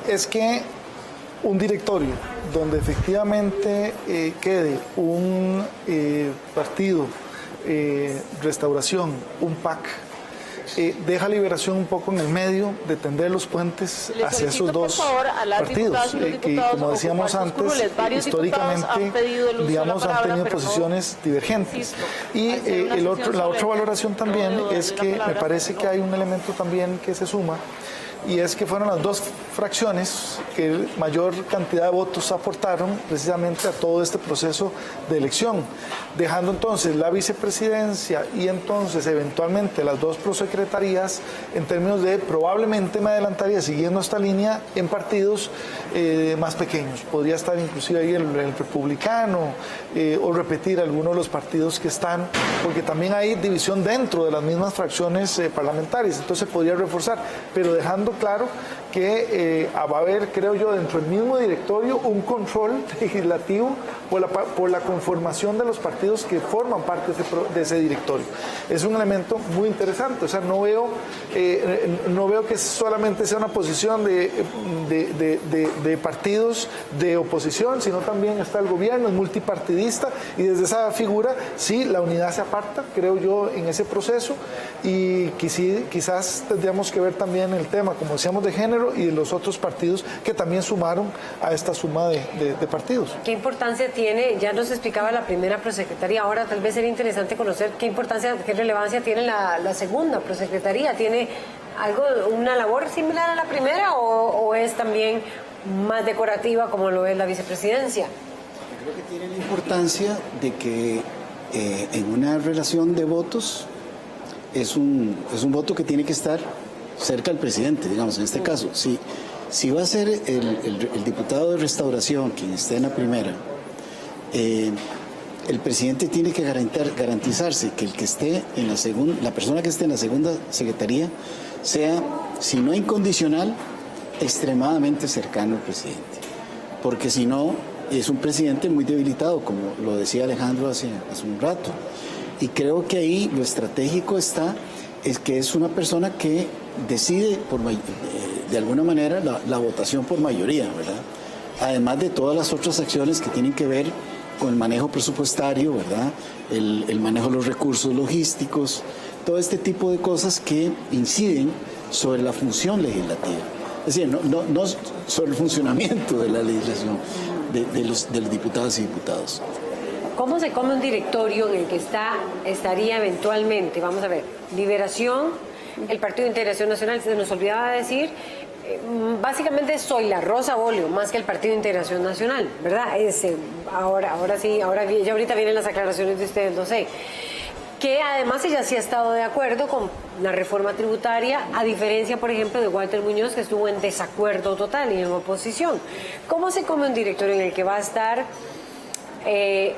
es que un directorio donde efectivamente quede un partido, Restauración, un PAC, deja Liberación un poco en el medio de tender los puentes hacia esos dos partidos, que como decíamos antes, históricamente, digamos, han tenido posiciones divergentes. Y la otra valoración también es que me parece que hay un elemento también que se suma, y es que fueron las dos fracciones que mayor cantidad de votos aportaron precisamente a todo este proceso de elección, dejando entonces la vicepresidencia y entonces eventualmente las dos prosecretarías en términos de probablemente me adelantaría siguiendo esta línea en partidos más pequeños. Podría estar inclusive ahí el republicano o repetir algunos de los partidos que están, porque también hay división dentro de las mismas fracciones parlamentarias, entonces podría reforzar, pero dejando claro que va a haber, creo yo, dentro del mismo directorio un control legislativo por la conformación de los partidos que forman parte de ese directorio. Es un elemento muy interesante, o sea, no veo que solamente sea una posición de partidos de oposición, sino también está el gobierno, es multipartidista, y desde esa figura, sí, la unidad se aparta, creo yo, en ese proceso, y quizás tendríamos que ver también el tema, como decíamos, de género y de los otros partidos que también sumaron a esta suma de partidos. ¿Qué importancia tiene? Ya nos explicaba la primera prosecretaría, ahora tal vez sería interesante conocer qué importancia, qué relevancia tiene la segunda prosecretaría. ¿Tiene una labor similar a la primera o es también más decorativa como lo es la vicepresidencia? Creo que tiene la importancia de que en una relación de votos es un voto que tiene que estar cerca del presidente, digamos, en este caso. Si va a ser el diputado de Restauración quien esté en la primera, el presidente tiene que garantizarse que el que esté en la segunda, la persona que esté en la segunda secretaría sea, si no incondicional, extremadamente cercano al presidente. Porque si no, es un presidente muy debilitado, como lo decía Alejandro hace un rato. Y creo que ahí lo estratégico es que es una persona que decide de alguna manera la votación por mayoría, ¿verdad? Además de todas las otras acciones que tienen que ver con el manejo presupuestario, ¿verdad? El manejo de los recursos logísticos, todo este tipo de cosas que inciden sobre la función legislativa. Es decir, no sobre el funcionamiento de la legislación de los diputados y diputados. ¿Cómo se come un directorio en el que estaría eventualmente, vamos a ver, Liberación, el Partido de Integración Nacional? Se nos olvidaba decir, básicamente soy la Rosa Bolio, más que el Partido de Integración Nacional, ¿verdad? Ahora sí, ya ahorita vienen las aclaraciones de ustedes, no sé. Que además ella sí ha estado de acuerdo con la reforma tributaria, a diferencia, por ejemplo, de Walter Muñoz, que estuvo en desacuerdo total y en oposición. ¿Cómo se come un directorio en el que va a estar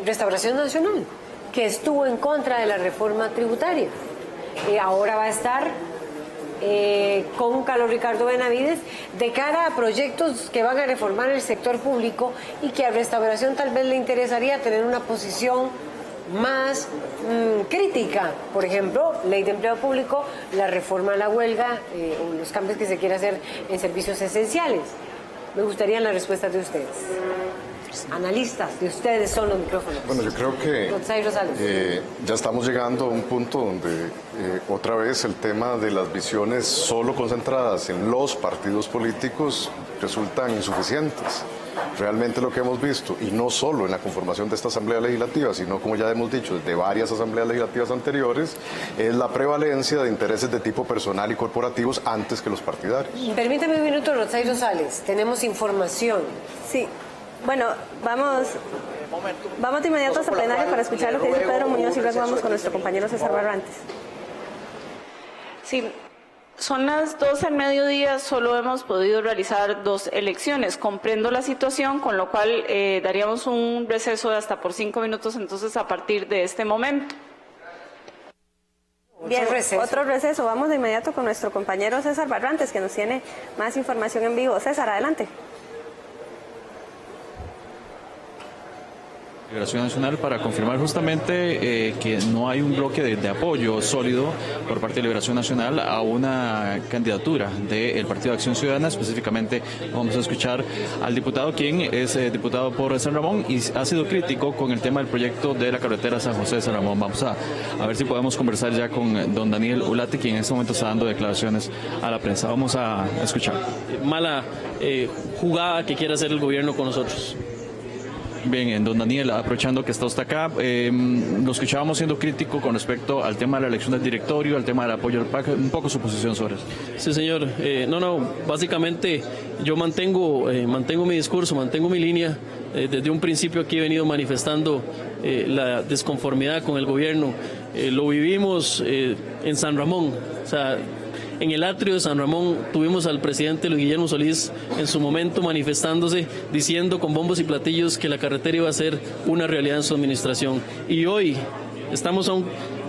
Restauración Nacional, que estuvo en contra de la reforma tributaria? Ahora va a estar con Carlos Ricardo Benavides de cara a proyectos que van a reformar el sector público y que a Restauración tal vez le interesaría tener una posición más crítica, por ejemplo, ley de empleo público, la reforma a la huelga o los cambios que se quiere hacer en servicios esenciales. Me gustarían las respuestas de ustedes. Analistas, de ustedes son los micrófonos. Bueno, yo creo que ya estamos llegando a un punto donde otra vez el tema de las visiones solo concentradas en los partidos políticos resultan insuficientes. Realmente lo que hemos visto, y no solo en la conformación de esta Asamblea Legislativa, sino como ya hemos dicho, desde varias asambleas legislativas anteriores, es la prevalencia de intereses de tipo personal y corporativos antes que los partidarios. Permítame un minuto, Rotsay Rosales, tenemos información. Sí. Bueno, vamos de inmediato hasta plenaria para escuchar lo que dice Pedro Muñoz y luego vamos con nuestro compañero César Barrantes. Sí, son las 12 del mediodía, solo hemos podido realizar 2 elecciones. Comprendo la situación, con lo cual daríamos un receso de hasta por 5 minutos entonces a partir de este momento. Bien, otro receso. Vamos de inmediato con nuestro compañero César Barrantes, que nos tiene más información en vivo. César, adelante. Liberación Nacional para confirmar justamente que no hay un bloque de apoyo sólido por parte de Liberación Nacional a una candidatura del Partido de Acción Ciudadana. Específicamente vamos a escuchar al diputado, quien es diputado por San Ramón y ha sido crítico con el tema del proyecto de la carretera San José de San Ramón. Vamos a ver si podemos conversar ya con don Daniel Ulate, quien en este momento está dando declaraciones a la prensa. Vamos a escuchar. Mala jugada que quiere hacer el gobierno con nosotros. Bien, don Daniel, aprovechando que está usted acá, lo escuchábamos siendo crítico con respecto al tema de la elección del directorio, al tema del apoyo al PAC, un poco su posición sobre eso. Sí, señor. Básicamente yo mantengo mi discurso, mantengo mi línea. Desde un principio aquí he venido manifestando la desconformidad con el gobierno. Lo vivimos en San Ramón, o sea, en el atrio de San Ramón tuvimos al presidente Luis Guillermo Solís en su momento manifestándose, diciendo con bombos y platillos que la carretera iba a ser una realidad en su administración. Y hoy estamos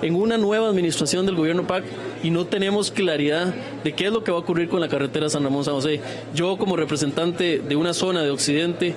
en una nueva administración del gobierno PAC y no tenemos claridad de qué es lo que va a ocurrir con la carretera San Ramón-San José. Yo, como representante de una zona de Occidente,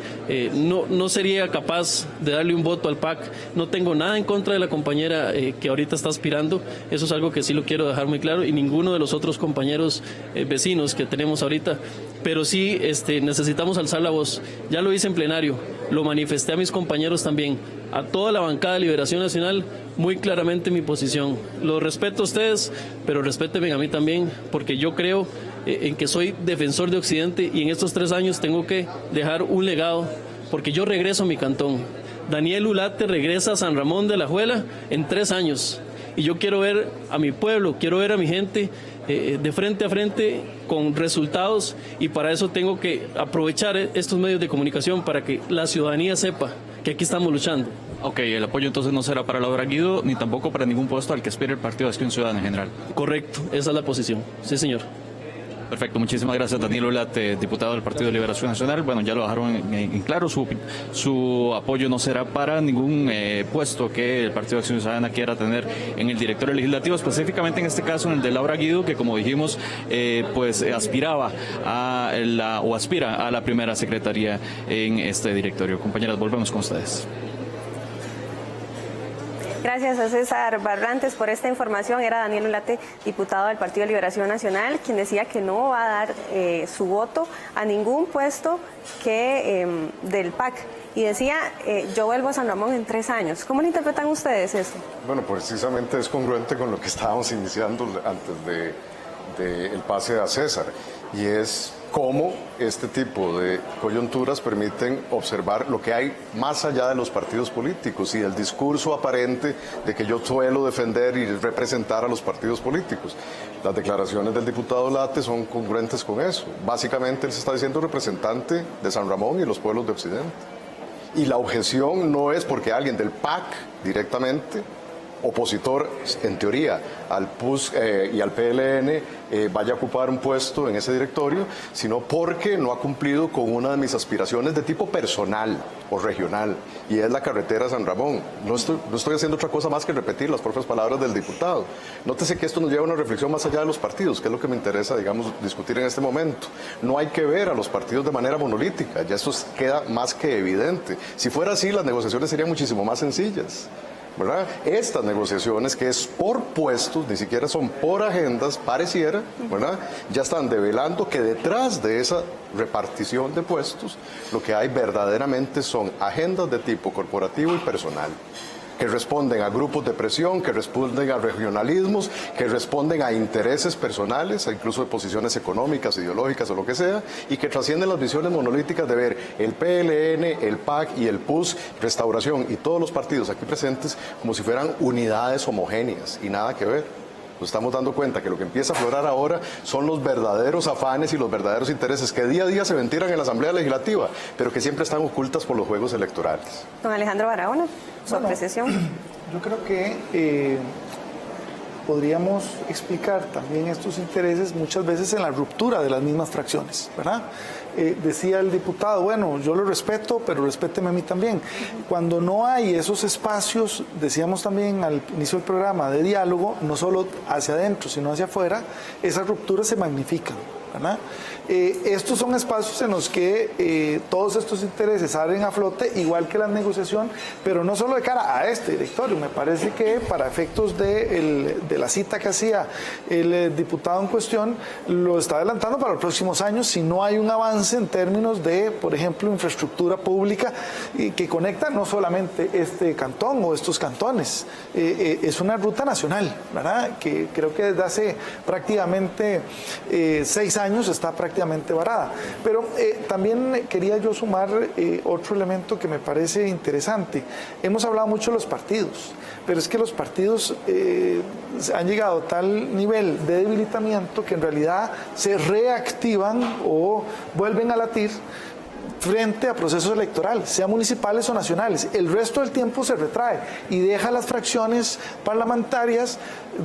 no sería capaz de darle un voto al PAC. No tengo nada en contra de la compañera que ahorita está aspirando. Eso es algo que sí lo quiero dejar muy claro, y ninguno de los otros compañeros vecinos que tenemos ahorita. Pero sí necesitamos alzar la voz. Ya lo hice en plenario, lo manifesté a mis compañeros también, a toda la bancada de Liberación Nacional, muy claramente mi posición. Lo respeto a ustedes, pero respétenme a mí también, porque yo creo en que soy defensor de Occidente y en estos 3 años tengo que dejar un legado, porque yo regreso a mi cantón. Daniel Ulate regresa a San Ramón de Alajuela en 3 años y yo quiero ver a mi pueblo, quiero ver a mi gente de frente a frente con resultados, y para eso tengo que aprovechar estos medios de comunicación para que la ciudadanía sepa que aquí estamos luchando. Ok, el apoyo entonces no será para Laura Guido ni tampoco para ningún puesto al que aspire el Partido de Acción Ciudadana en general. Correcto, esa es la posición. Sí, señor. Perfecto, muchísimas gracias, Daniel Ulate, diputado del Partido de Liberación Nacional. Bueno, ya lo dejaron en claro, su apoyo no será para ningún puesto que el Partido de Acción Ciudadana quiera tener en el directorio legislativo, específicamente en este caso en el de Laura Guido, que como dijimos, pues aspiraba aspira a la primera secretaría en este directorio. Compañeras, volvemos con ustedes. Gracias a César Barrantes por esta información. Era Daniel Ulate, diputado del Partido de Liberación Nacional, quien decía que no va a dar su voto a ningún puesto del PAC. Y decía, yo vuelvo a San Ramón en 3 años. ¿Cómo lo interpretan ustedes esto? Bueno, precisamente es congruente con lo que estábamos iniciando antes del pase a César, y es cómo este tipo de coyunturas permiten observar lo que hay más allá de los partidos políticos y del discurso aparente de que yo suelo defender y representar a los partidos políticos. Las declaraciones del diputado Ulate son congruentes con eso. Básicamente él se está diciendo representante de San Ramón y los pueblos de Occidente. Y la objeción no es porque alguien del PAC directamente, opositor en teoría al PUS y al PLN, vaya a ocupar un puesto en ese directorio, sino porque no ha cumplido con una de mis aspiraciones de tipo personal o regional, y es la carretera San Ramón. No estoy haciendo otra cosa más que repetir las propias palabras del diputado. Nótese que esto nos lleva a una reflexión más allá de los partidos, que es lo que me interesa, digamos, discutir en este momento. No hay que ver a los partidos de manera monolítica, ya esto queda más que evidente. Si fuera así, las negociaciones serían muchísimo más sencillas, ¿verdad? Estas negociaciones, que es por puestos, ni siquiera son por agendas, pareciera, ¿verdad?, ya están develando que detrás de esa repartición de puestos lo que hay verdaderamente son agendas de tipo corporativo y personal, que responden a grupos de presión, que responden a regionalismos, que responden a intereses personales, incluso de posiciones económicas, ideológicas o lo que sea, y que trascienden las visiones monolíticas de ver el PLN, el PAC y el PUS, Restauración y todos los partidos aquí presentes como si fueran unidades homogéneas, y nada que ver. Nos estamos dando cuenta que lo que empieza a aflorar ahora son los verdaderos afanes y los verdaderos intereses que día a día se ventilan en la Asamblea Legislativa, pero que siempre están ocultas por los juegos electorales. Don Alejandro Barahona, su apreciación. Yo creo que podríamos explicar también estos intereses muchas veces en la ruptura de las mismas fracciones, ¿verdad? Decía el diputado, bueno, yo lo respeto, pero respéteme a mí también. Cuando no hay esos espacios, decíamos también al inicio del programa, de diálogo, no solo hacia adentro, sino hacia afuera, esas rupturas se magnifican. ¿verdad? Estos son espacios en los que todos estos intereses salen a flote, igual que la negociación, pero no solo de cara a este directorio. Me parece que para efectos de la cita que hacía el diputado en cuestión, lo está adelantando para los próximos años si no hay un avance en términos de, por ejemplo, infraestructura pública que conecta no solamente este cantón o estos cantones. Es una ruta nacional, ¿verdad? Que creo que desde hace prácticamente 6 años está prácticamente varada. Pero también quería yo sumar otro elemento que me parece interesante. Hemos hablado mucho de los partidos, pero es que los partidos han llegado a tal nivel de debilitamiento que en realidad se reactivan o vuelven a latir frente a procesos electorales, sean municipales o nacionales. El resto del tiempo se retrae y deja a las fracciones parlamentarias,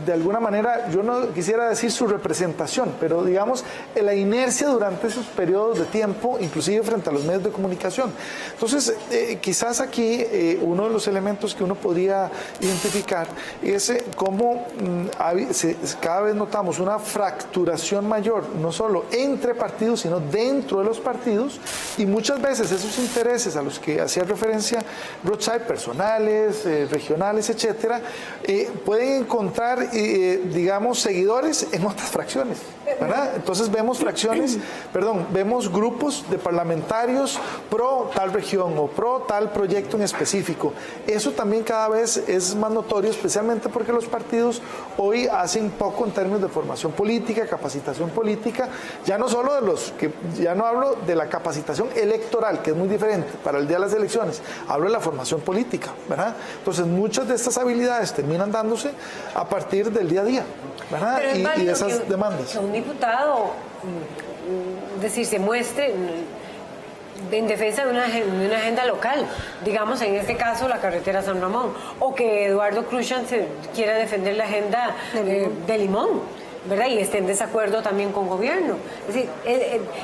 de alguna manera, yo no quisiera decir su representación, pero digamos la inercia durante esos periodos de tiempo, inclusive frente a los medios de comunicación. Entonces, quizás aquí uno de los elementos que uno podría identificar es cómo cada vez notamos una fracturación mayor, no solo entre partidos, sino dentro de los partidos, y muchas veces esos intereses a los que hacía referencia Rothschild, personales, regionales, etcétera, pueden encontrar, digamos, seguidores en otras fracciones, ¿verdad? Entonces vemos vemos grupos de parlamentarios pro tal región o pro tal proyecto en específico. Eso también cada vez es más notorio, especialmente porque los partidos hoy hacen poco en términos de formación política, capacitación política, ya no solo ya no hablo de la capacitación electoral, que es muy diferente para el día de las elecciones, hablo de la formación política, ¿verdad? Entonces muchas de estas habilidades terminan dándose a partir del día a día, ¿verdad? Y de esas demandas. Que un diputado, decir, se muestre en defensa de una agenda local, digamos en este caso la carretera San Ramón, o que Eduardo Cruzan quiera defender la agenda de Limón, ¿verdad? Y esté en desacuerdo también con gobierno. Es decir,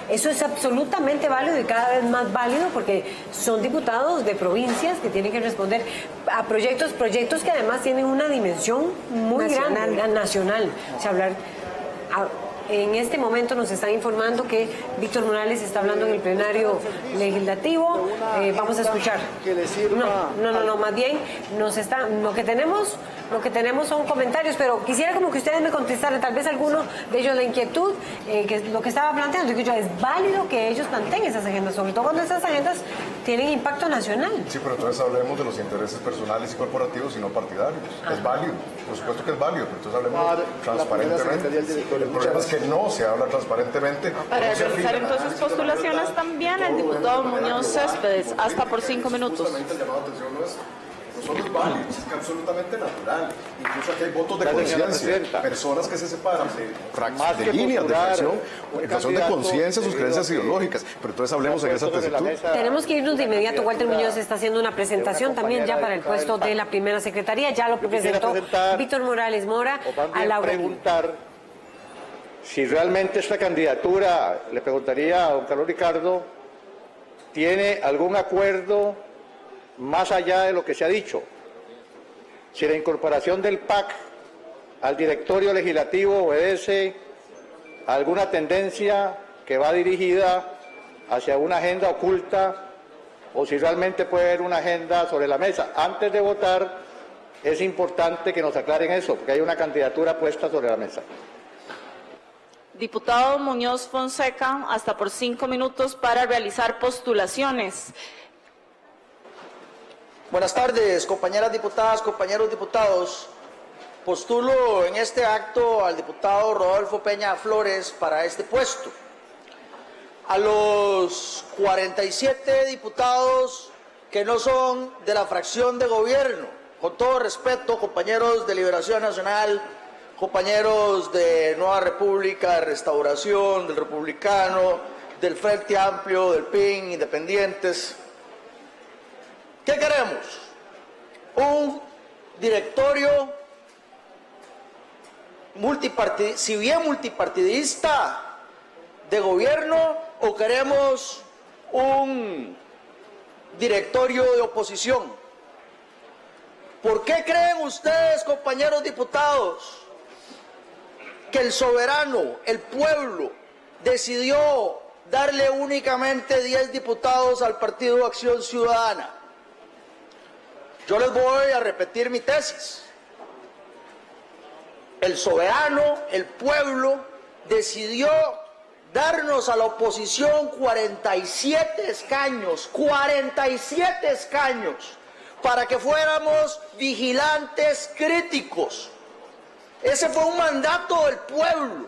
eso es absolutamente válido y cada vez más válido porque son diputados de provincias que tienen que responder a proyectos que además tienen una dimensión muy grande, nacional. O sea, en este momento nos están informando que Víctor Morales está hablando en el plenario legislativo. Vamos a escuchar. No, más bien lo que tenemos son comentarios, pero quisiera como que ustedes me contestaran, tal vez alguno de ellos la inquietud, que lo que estaba planteando, que es válido que ellos planteen esas agendas, sobre todo cuando esas agendas tienen impacto nacional. Sí, pero entonces hablemos de los intereses personales y corporativos y no partidarios. Es válido, por supuesto que es válido, pero entonces hablemos transparentemente. El problema es que no se habla transparentemente. Para realizar entonces postulaciones también el diputado Muñoz Céspedes, hasta por 5 minutos. No solo es válido, es absolutamente natural. Incluso aquí hay votos de conciencia, personas que se separan de líneas de fracción, en razón de conciencia, sus creencias ideológicas. Pero entonces hablemos en esa tesitud. Tenemos que irnos de inmediato. Walter Muñoz está haciendo una presentación también ya para el puesto de la primera secretaría. Ya lo presentó Víctor Morales Mora a Laura. Preguntar si realmente esta candidatura, le preguntaría a don Carlos Ricardo, tiene algún acuerdo más allá de lo que se ha dicho, si la incorporación del PAC al directorio legislativo obedece a alguna tendencia que va dirigida hacia una agenda oculta o si realmente puede haber una agenda sobre la mesa. Antes de votar es importante que nos aclaren eso, porque hay una candidatura puesta sobre la mesa. Diputado Muñoz Fonseca, hasta por 5 minutos para realizar postulaciones. Buenas tardes, compañeras diputadas, compañeros diputados. Postulo en este acto al diputado Rodolfo Peña Flores para este puesto. A los 47 diputados que no son de la fracción de gobierno, con todo respeto, compañeros de Liberación Nacional, compañeros de Nueva República, de Restauración, del Republicano, del Frente Amplio, del PIN, independientes. ¿Qué queremos? Un directorio si bien multipartidista de gobierno, o queremos un directorio de oposición. ¿Por qué creen ustedes, compañeros diputados, que el soberano, el pueblo, decidió darle únicamente 10 diputados al Partido Acción Ciudadana. Yo les voy a repetir mi tesis. El soberano, el pueblo, decidió darnos a la oposición 47 escaños, para que fuéramos vigilantes críticos. Ese fue un mandato del pueblo.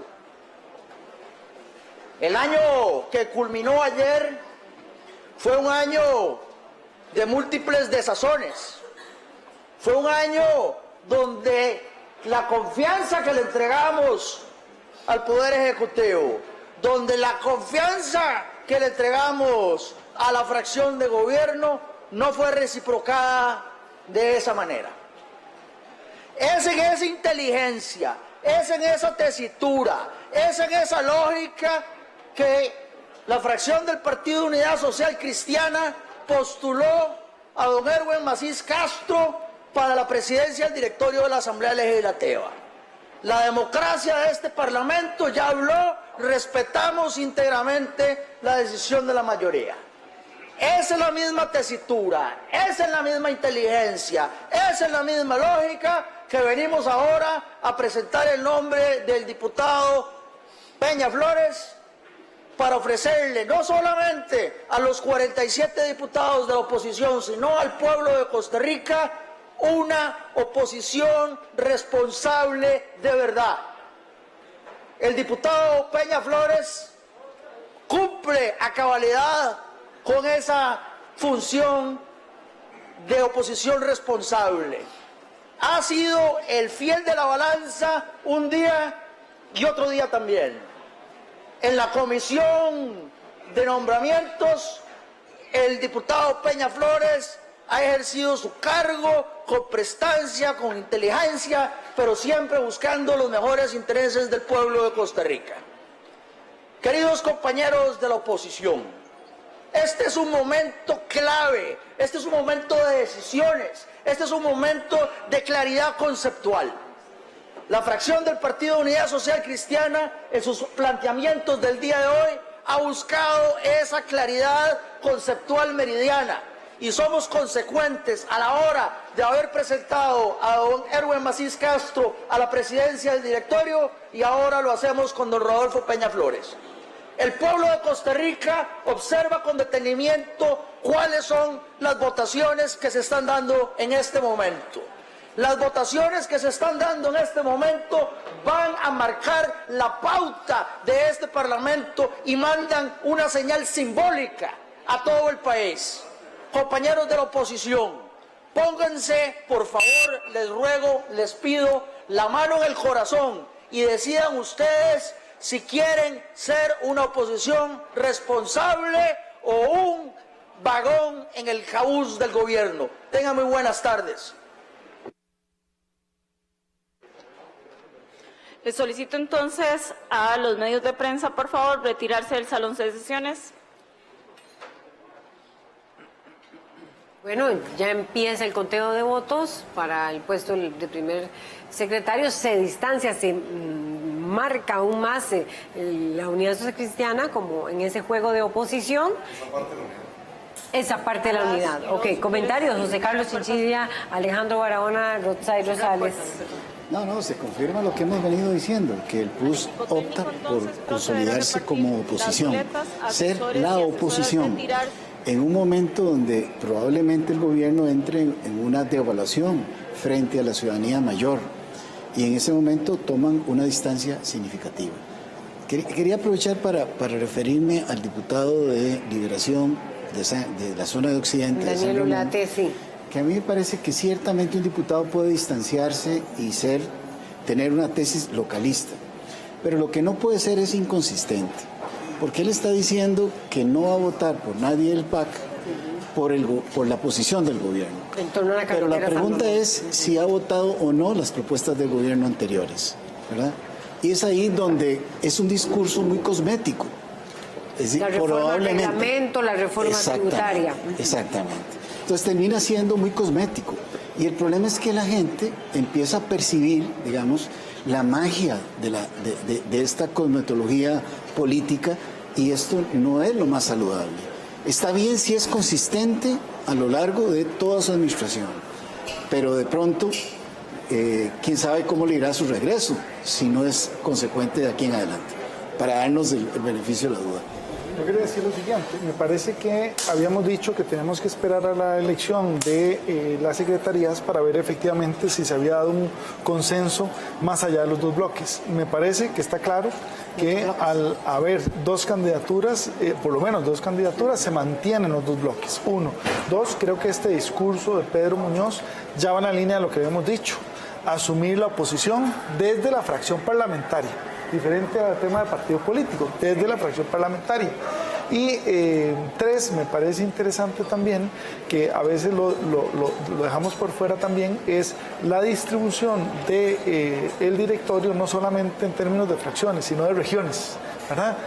El año que culminó ayer fue un año de múltiples desazones. Fue un año donde la confianza que le entregamos al Poder Ejecutivo, donde la confianza que le entregamos a la fracción de gobierno no fue reciprocada de esa manera. Es en esa inteligencia, es en esa tesitura, es en esa lógica que la fracción del Partido Unidad Social Cristiana postuló a don Erwin Macís Castro para la presidencia del directorio de la Asamblea Legislativa. La democracia de este Parlamento ya habló, respetamos íntegramente la decisión de la mayoría. Esa es la misma tesitura, esa es la misma inteligencia, esa es la misma lógica que venimos ahora a presentar el nombre del diputado Peña Flores para ofrecerle no solamente a los 47 diputados de la oposición, sino al pueblo de Costa Rica una oposición responsable de verdad. El diputado Peña Flores cumple a cabalidad con esa función de oposición responsable. Ha sido el fiel de la balanza un día y otro día también. En la comisión de nombramientos, el diputado Peña Flores ha ejercido su cargo con prestancia, con inteligencia, pero siempre buscando los mejores intereses del pueblo de Costa Rica. Queridos compañeros de la oposición, este es un momento clave, este es un momento de decisiones, este es un momento de claridad conceptual. La fracción del Partido Unidad Social Cristiana, en sus planteamientos del día de hoy, ha buscado esa claridad conceptual meridiana. Y somos consecuentes a la hora de haber presentado a don Erwin Macís Castro a la presidencia del directorio y ahora lo hacemos con don Rodolfo Peña Flores. El pueblo de Costa Rica observa con detenimiento cuáles son las votaciones que se están dando en este momento. Las votaciones que se están dando en este momento van a marcar la pauta de este Parlamento y mandan una señal simbólica a todo el país. Compañeros de la oposición, pónganse, por favor, les ruego, les pido, la mano en el corazón y decidan ustedes si quieren ser una oposición responsable o un vagón en el caús del gobierno. Tengan muy buenas tardes. Les solicito entonces a los medios de prensa, por favor, retirarse del salón de sesiones. Bueno, ya empieza el conteo de votos para el puesto de primer secretario. Se distancia, se marca aún más la Unidad Social Cristiana como en ese juego de oposición. Esa parte de la unidad. Ok, comentarios, José Carlos Chinchilla, Alejandro Barahona, Rotzay Rosales. No, se confirma lo que hemos venido diciendo, que el PUS opta por consolidarse como oposición, ser la oposición, en un momento donde probablemente el gobierno entre en una devaluación frente a la ciudadanía mayor, y en ese momento toman una distancia significativa. Quería aprovechar para referirme al diputado de Liberación de la zona de Occidente, Daniel Ulate, sí, que a mí me parece que ciertamente un diputado puede distanciarse y tener una tesis localista, pero lo que no puede ser es inconsistente, porque él está diciendo que no va a votar por nadie del PAC por la posición del gobierno. Pero la pregunta es si ha votado o no las propuestas del gobierno anteriores, ¿verdad? Y es ahí donde es un discurso muy cosmético. Es decir, la reforma del reglamento, la reforma tributaria. Exactamente. Entonces termina siendo muy cosmético. Y el problema es que la gente empieza a percibir, digamos, la magia de esta cosmetología política, y esto no es lo más saludable. Está bien si es consistente a lo largo de toda su administración, pero de pronto, quién sabe cómo le irá su regreso si no es consecuente de aquí en adelante, para darnos el beneficio de la duda. Yo quería decir lo siguiente, me parece que habíamos dicho que tenemos que esperar a la elección de las secretarías para ver efectivamente si se había dado un consenso más allá de los dos bloques. Me parece que está claro que al haber dos candidaturas, por lo menos dos candidaturas, se mantienen los dos bloques. Uno. Dos, creo que este discurso de Pedro Muñoz ya va en la línea de lo que habíamos dicho, asumir la oposición desde la fracción parlamentaria, diferente al tema de partido político, desde la fracción parlamentaria. Y tres, me parece interesante también, que a veces lo dejamos por fuera también, es la distribución del directorio, no solamente en términos de fracciones, sino de regiones, ¿verdad?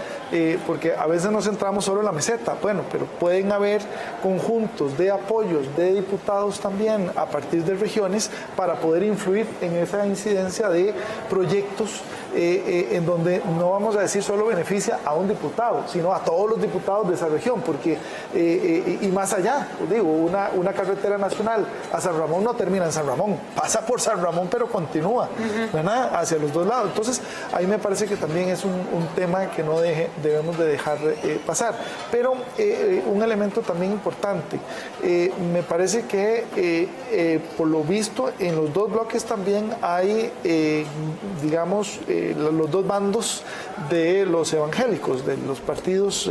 Porque a veces nos centramos solo en la meseta, bueno, pero pueden haber conjuntos de apoyos de diputados también a partir de regiones para poder influir en esa incidencia de proyectos en donde no vamos a decir solo beneficia a un diputado, sino a todos los diputados de esa región, porque y más allá, pues digo, una carretera nacional a San Ramón no termina en San Ramón, pasa por San Ramón pero continúa, ¿verdad? Hacia los dos lados. Entonces ahí me parece que también es un tema que no debemos de dejar pasar. Pero un elemento también importante, me parece que por lo visto en los dos bloques también hay, digamos, los dos bandos de los evangélicos, de los partidos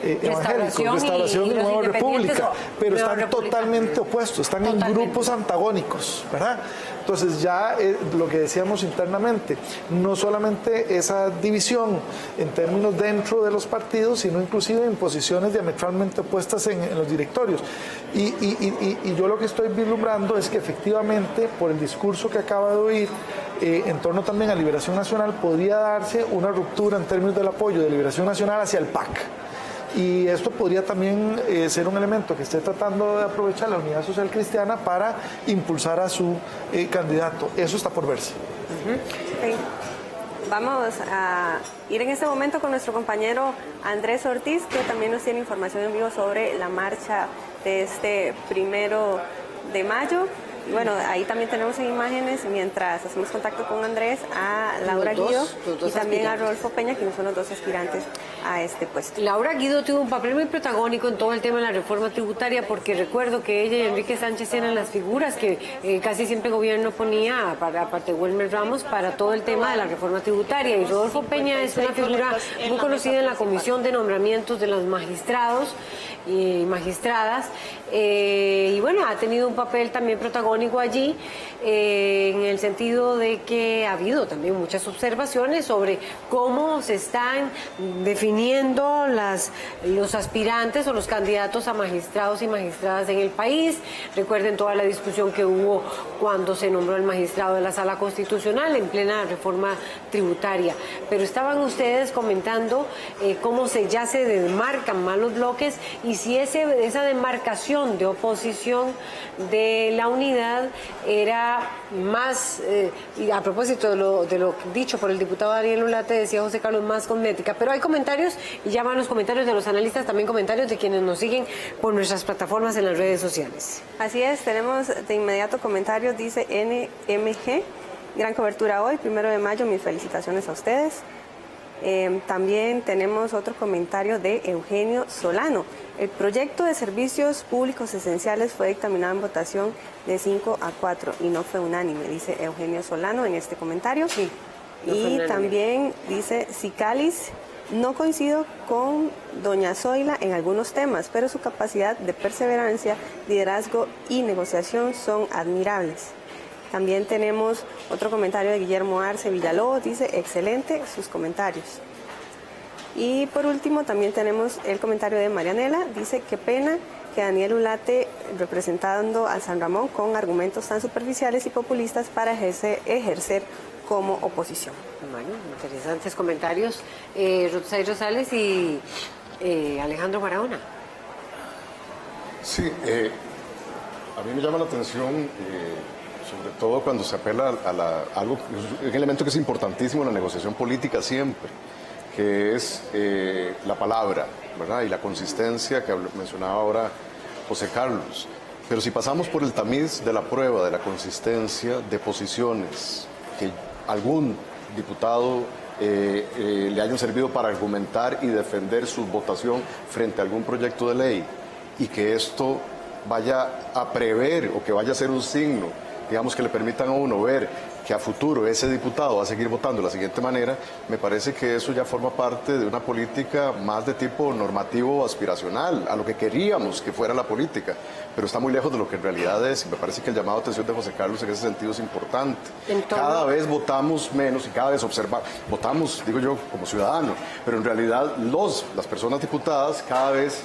evangélicos, Restauración y Nueva República, pero están totalmente opuestos, están en grupos antagónicos, ¿verdad? Entonces ya lo que decíamos internamente, no solamente esa división en términos dentro de los partidos, sino inclusive en posiciones diametralmente opuestas en los directorios. Y yo lo que estoy vislumbrando es que efectivamente, por el discurso que acaba de oír, en torno también a Liberación Nacional, podría darse una ruptura en términos del apoyo de Liberación Nacional hacia el PAC. Y esto podría también ser un elemento que esté tratando de aprovechar la Unidad Social Cristiana para impulsar a su candidato. Eso está por verse. Okay. Vamos a ir en este momento con nuestro compañero Andrés Ortiz, que también nos tiene información en vivo sobre la marcha de este 1 de mayo. Y bueno, ahí también tenemos en imágenes, mientras hacemos contacto con Andrés, a Laura Guido y también a Rodolfo Peña, quienes son los dos aspirantes a este puesto. Laura Guido tuvo un papel muy protagónico en todo el tema de la reforma tributaria, porque recuerdo que ella y Enrique Sánchez eran las figuras que casi siempre el gobierno ponía, aparte de Wilmer Ramos, para todo el tema de la reforma tributaria. Y Rodolfo Peña es una figura muy conocida en la Comisión de Nombramientos de los Magistrados y Magistradas, y bueno, ha tenido un papel también protagónico allí, en el sentido de que ha habido también muchas observaciones sobre cómo se están definiendo los aspirantes o los candidatos a magistrados y magistradas en el país. Recuerden toda la discusión que hubo cuando se nombró el magistrado de la Sala Constitucional en plena reforma tributaria. Pero estaban ustedes comentando cómo ya se demarcan más los bloques, y si esa demarcación de oposición de la unidad era más, y a propósito de lo dicho por el diputado Daniel Ulate, decía José Carlos, más cosmética. Pero hay comentarios, y ya van los comentarios de los analistas, también comentarios de quienes nos siguen por nuestras plataformas en las redes sociales. Así es, tenemos de inmediato comentarios, dice NMG, gran cobertura hoy, 1 de mayo, mis felicitaciones a ustedes. También tenemos otro comentario de Eugenio Solano. El proyecto de servicios públicos esenciales fue dictaminado en votación de 5-4 y no fue unánime, dice Eugenio Solano en este comentario. Sí, no y también dice Cicalis, no coincido con doña Zoila en algunos temas, pero su capacidad de perseverancia, liderazgo y negociación son admirables. También tenemos otro comentario de Guillermo Arce Villalobos, dice excelente sus comentarios. Y por último también tenemos el comentario de Marianela, dice qué pena que Daniel Ulate representando al San Ramón con argumentos tan superficiales y populistas para ejercer como oposición. Bueno, interesantes comentarios. Rotsay Rosales y Alejandro Barahona. Sí, A mí me llama la atención, sobre todo cuando se apela a algo, un elemento que es importantísimo en la negociación política siempre, que es la palabra, ¿verdad? Y la consistencia que mencionaba ahora José Carlos. Pero si pasamos por el tamiz de la prueba, de la consistencia de posiciones que algún diputado le hayan servido para argumentar y defender su votación frente a algún proyecto de ley, y que esto vaya a prever o que vaya a ser un signo, digamos, que le permitan a uno ver que a futuro ese diputado va a seguir votando de la siguiente manera, me parece que eso ya forma parte de una política más de tipo normativo o aspiracional, a lo que queríamos que fuera la política, pero está muy lejos de lo que en realidad es, y me parece que el llamado a atención de José Carlos en ese sentido es importante. Cada vez votamos menos y cada vez votamos, digo yo, como ciudadano, pero en realidad las personas diputadas cada vez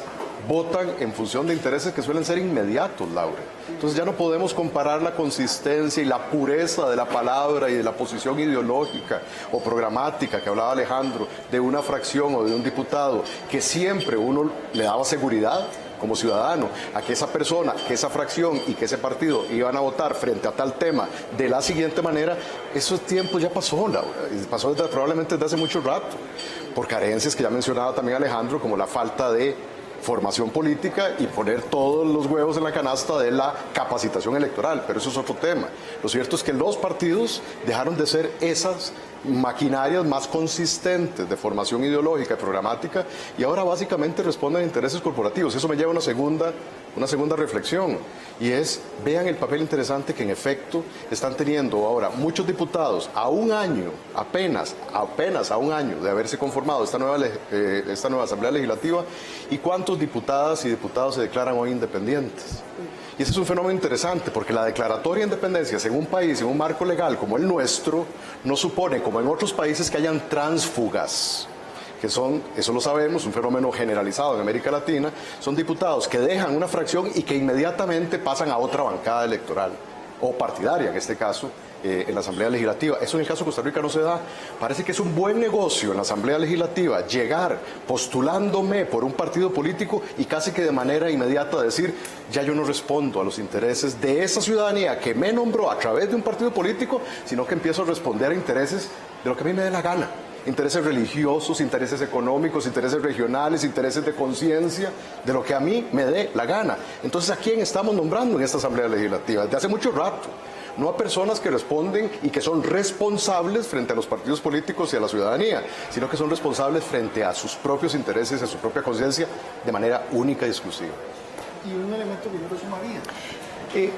votan en función de intereses que suelen ser inmediatos, Laura. Entonces ya no podemos comparar la consistencia y la pureza de la palabra y de la posición ideológica o programática que hablaba Alejandro de una fracción o de un diputado, que siempre uno le daba seguridad como ciudadano a que esa persona, que esa fracción y que ese partido iban a votar frente a tal tema de la siguiente manera. Esos tiempos ya pasó, Laura, y pasó probablemente desde hace mucho rato, por carencias que ya mencionaba también Alejandro, como la falta de formación política y poner todos los huevos en la canasta de la capacitación electoral, pero eso es otro tema. Lo cierto es que los partidos dejaron de ser esas maquinarias más consistentes de formación ideológica y programática, y ahora básicamente responden a intereses corporativos. Eso me lleva a una segunda reflexión, y es, vean el papel interesante que en efecto están teniendo ahora muchos diputados a un año, apenas a un año de haberse conformado esta nueva Asamblea Legislativa, y cuántos diputadas y diputados se declaran hoy independientes. Y ese es un fenómeno interesante, porque la declaratoria de independencia en un país, en un marco legal como el nuestro, no supone, como en otros países, que hayan tránsfugas, que son, eso lo sabemos, un fenómeno generalizado en América Latina. Son diputados que dejan una fracción y que inmediatamente pasan a otra bancada electoral, o partidaria en este caso, en la Asamblea Legislativa. Eso en el caso de Costa Rica no se da. Parece que es un buen negocio en la Asamblea Legislativa llegar postulándome por un partido político y casi que de manera inmediata decir, ya yo no respondo a los intereses de esa ciudadanía que me nombró a través de un partido político, sino que empiezo a responder a intereses de lo que a mí me dé la gana. Intereses religiosos, intereses económicos, intereses regionales, intereses de conciencia, de lo que a mí me dé la gana. Entonces, ¿a quién estamos nombrando en esta Asamblea Legislativa? Desde hace mucho rato. No a personas que responden y que son responsables frente a los partidos políticos y a la ciudadanía, sino que son responsables frente a sus propios intereses, a su propia conciencia, de manera única y exclusiva. Y un elemento que yo le sumaría.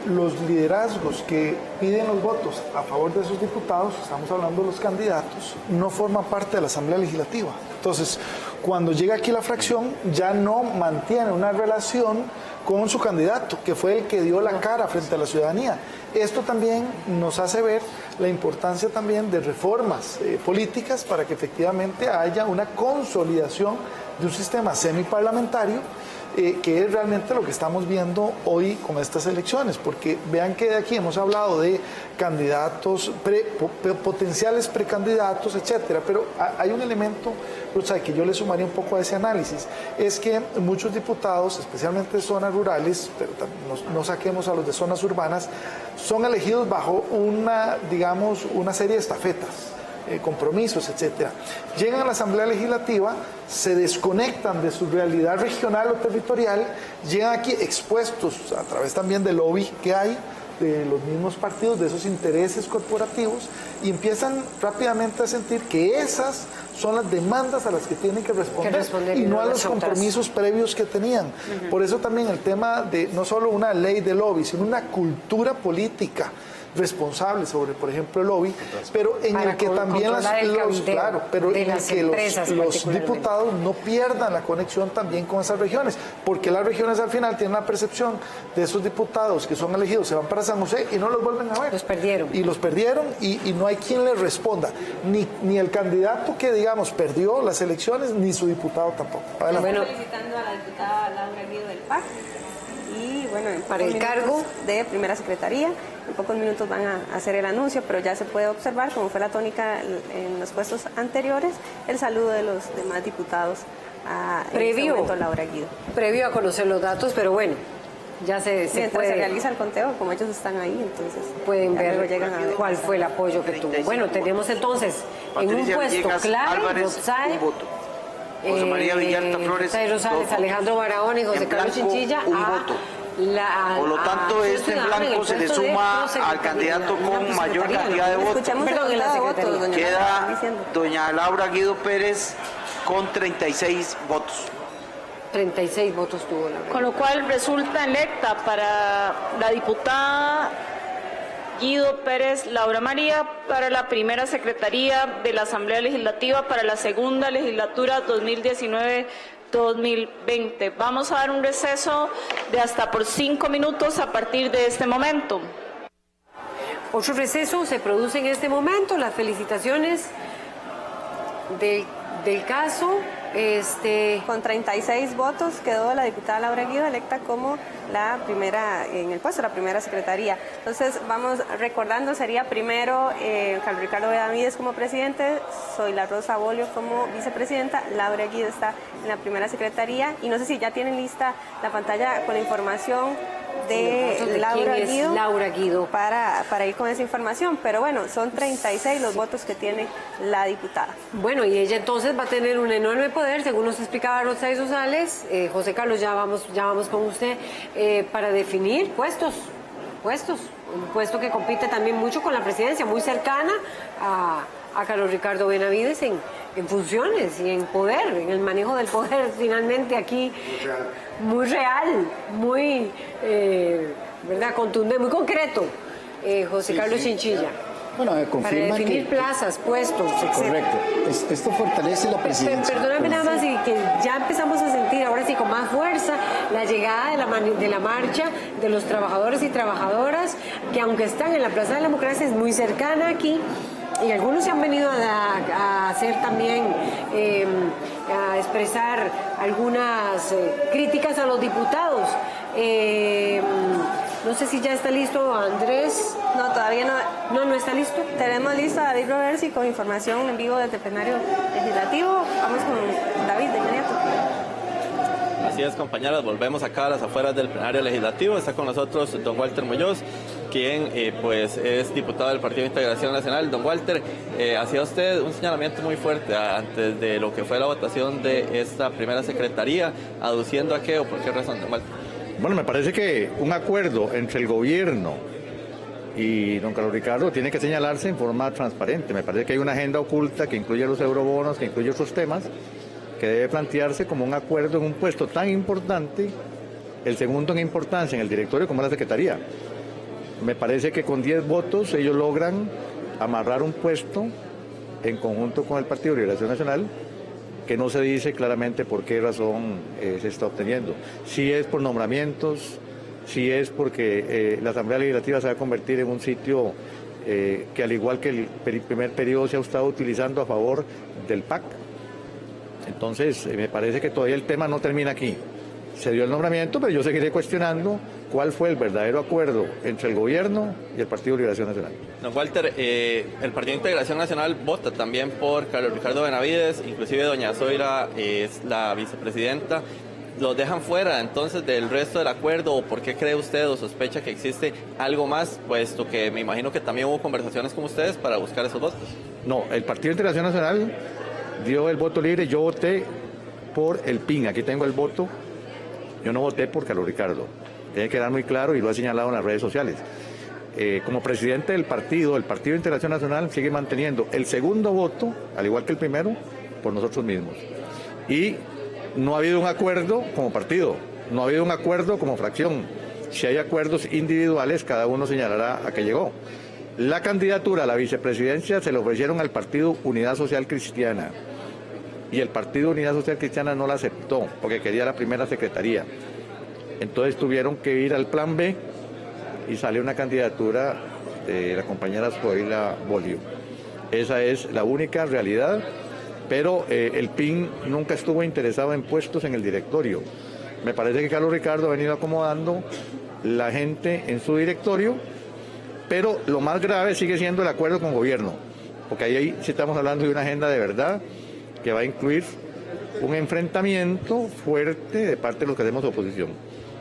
Los liderazgos que piden los votos a favor de esos diputados, estamos hablando de los candidatos, no forman parte de la Asamblea Legislativa. Entonces, cuando llega aquí la fracción, ya no mantiene una relación con su candidato, que fue el que dio la cara frente a la ciudadanía. Esto también nos hace ver la importancia también de reformas políticas para que efectivamente haya una consolidación de un sistema semiparlamentario, que es realmente lo que estamos viendo hoy con estas elecciones, porque vean que de aquí hemos hablado de candidatos, potenciales precandidatos, etcétera, pero hay un elemento, o sea, que yo le sumaría un poco a ese análisis, es que muchos diputados, especialmente de zonas rurales, pero no saquemos a los de zonas urbanas, son elegidos bajo una serie de estafetas, compromisos, etcétera. Llegan a la Asamblea Legislativa, se desconectan de su realidad regional o territorial, llegan aquí expuestos a través también del lobby que hay de los mismos partidos, de esos intereses corporativos, y empiezan rápidamente a sentir que esas son las demandas a las que tienen que responder y no a los compromisos previos que tenían. Por eso también el tema de no solo una ley de lobby, sino una cultura política responsable sobre, por ejemplo, el lobby, pero en el que también los diputados no pierdan la conexión también con esas regiones, porque las regiones al final tienen la percepción de esos diputados que son elegidos, se van para San José y no los vuelven a ver. Los perdieron y no hay quien les responda, ni el candidato que, digamos, perdió las elecciones, ni su diputado tampoco. Bueno, felicitando a la diputada Laura Guido del PAC. Y bueno, para el cargo de primera secretaría, en pocos minutos van a hacer el anuncio, pero ya se puede observar, como fue la tónica en los puestos anteriores, el saludo de los demás diputados a Laura Guido. Previo a conocer los datos, pero bueno, Ya se mientras se puede, realiza el conteo, como ellos están ahí, entonces pueden ya luego ver llegan a ver. cuál fue el apoyo que tuvo. Bueno, tenemos entonces en un Patricia puesto Villegas clave, Álvarez, Rosay, un voto. José María Villalta Flores, Rosay Rosales, 2 votos. Alejandro Barahona y José En Carlos blanco, Chinchilla un voto. Por lo tanto, este en blanco se le suma al candidato con mayor cantidad de votos. Escuchemos Perdón, en la secretaría. doña Laura, Queda diciendo. doña Laura Guido Pérez con 36 votos. 36 votos tuvo la verdad. Con lo cual resulta electa para la diputada Guido Pérez Laura María para la primera secretaría de la Asamblea Legislativa para la segunda legislatura 2019-2020. Vamos a dar un receso de hasta por 5 minutos a partir de este momento. Otro receso se produce en este momento. Las felicitaciones del caso. Con 36 votos quedó la diputada Laura Guido electa como la primera en el puesto, la primera secretaría. Entonces vamos recordando, sería primero Carlos Ricardo Benavides como presidente, Zoila Rosa Bolio como vicepresidenta, Laura Guido está en la primera secretaría y no sé si ya tienen lista la pantalla con la información de Laura Guido para ir con esa información, pero bueno, son 36 los votos que tiene la diputada. Bueno, y ella entonces va a tener un enorme poder, según nos explicaba Rosay Rosales. José Carlos, ya vamos con usted, para definir puestos, un puesto que compite también mucho con la presidencia, muy cercana a Carlos Ricardo Benavides en funciones y en poder, en el manejo del poder finalmente aquí, muy real, muy ¿verdad? Contundente, muy concreto, José Carlos Chinchilla. Bueno, confirma para definir plazas, puestos, etc. Correcto. Esto fortalece la presidencia. Perdóname nada más, y que ya empezamos a sentir ahora sí con más fuerza la llegada de la marcha de los trabajadores y trabajadoras, que aunque están en la Plaza de la Democracia es muy cercana aquí, y algunos se han venido a hacer también, a expresar algunas críticas a los diputados. No sé si ya está listo Andrés. No, todavía no. No está listo. Tenemos listo a David Roversi con información en vivo desde el plenario legislativo. Vamos con David de inmediato. Así es, compañeras, volvemos acá a las afueras del plenario legislativo. Está con nosotros don Walter Muñoz, quien pues es diputado del Partido de Integración Nacional. Don Walter, hacía usted un señalamiento muy fuerte antes de lo que fue la votación de esta primera secretaría, aduciendo a qué o por qué razón, don Walter. Bueno, me parece que un acuerdo entre el gobierno y don Carlos Ricardo tiene que señalarse en forma transparente. Me parece que hay una agenda oculta que incluye los eurobonos, que incluye otros temas, que debe plantearse como un acuerdo en un puesto tan importante, el segundo en importancia en el directorio como es la secretaría. Me parece que con 10 votos ellos logran amarrar un puesto en conjunto con el Partido de Liberación Nacional, que no se dice claramente por qué razón se está obteniendo. Si es por nombramientos, si es porque la Asamblea Legislativa se va a convertir en un sitio que al igual que el primer periodo se ha estado utilizando a favor del PAC. Entonces, me parece que todavía el tema no termina aquí. Se dio el nombramiento, pero yo seguiré cuestionando cuál fue el verdadero acuerdo entre el gobierno y el Partido de Liberación Nacional. Don Walter, el Partido de Integración Nacional vota también por Carlos Ricardo Benavides, inclusive doña Zoila es la vicepresidenta. ¿Los dejan fuera entonces del resto del acuerdo o por qué cree usted o sospecha que existe algo más, puesto que me imagino que también hubo conversaciones con ustedes para buscar esos votos? No, el Partido de Integración Nacional dio el voto libre, yo voté por el PIN, aquí tengo el voto, yo no voté por Carlos Ricardo, tiene que quedar muy claro y lo ha señalado en las redes sociales. Como presidente del partido, el Partido de Integración Nacional sigue manteniendo el segundo voto, al igual que el primero, por nosotros mismos. Y no ha habido un acuerdo como partido, no ha habido un acuerdo como fracción. Si hay acuerdos individuales, cada uno señalará a qué llegó. La candidatura a la vicepresidencia se le ofrecieron al Partido Unidad Social Cristiana y el Partido Unidad Social Cristiana no la aceptó porque quería la primera secretaría. Entonces tuvieron que ir al plan B y salió una candidatura de la compañera Zoila Bolio. Esa es la única realidad, pero el PIN nunca estuvo interesado en puestos en el directorio. Me parece que Carlos Ricardo ha venido acomodando la gente en su directorio, pero lo más grave sigue siendo el acuerdo con gobierno, porque ahí sí estamos hablando de una agenda de verdad que va a incluir un enfrentamiento fuerte de parte de los que hacemos oposición.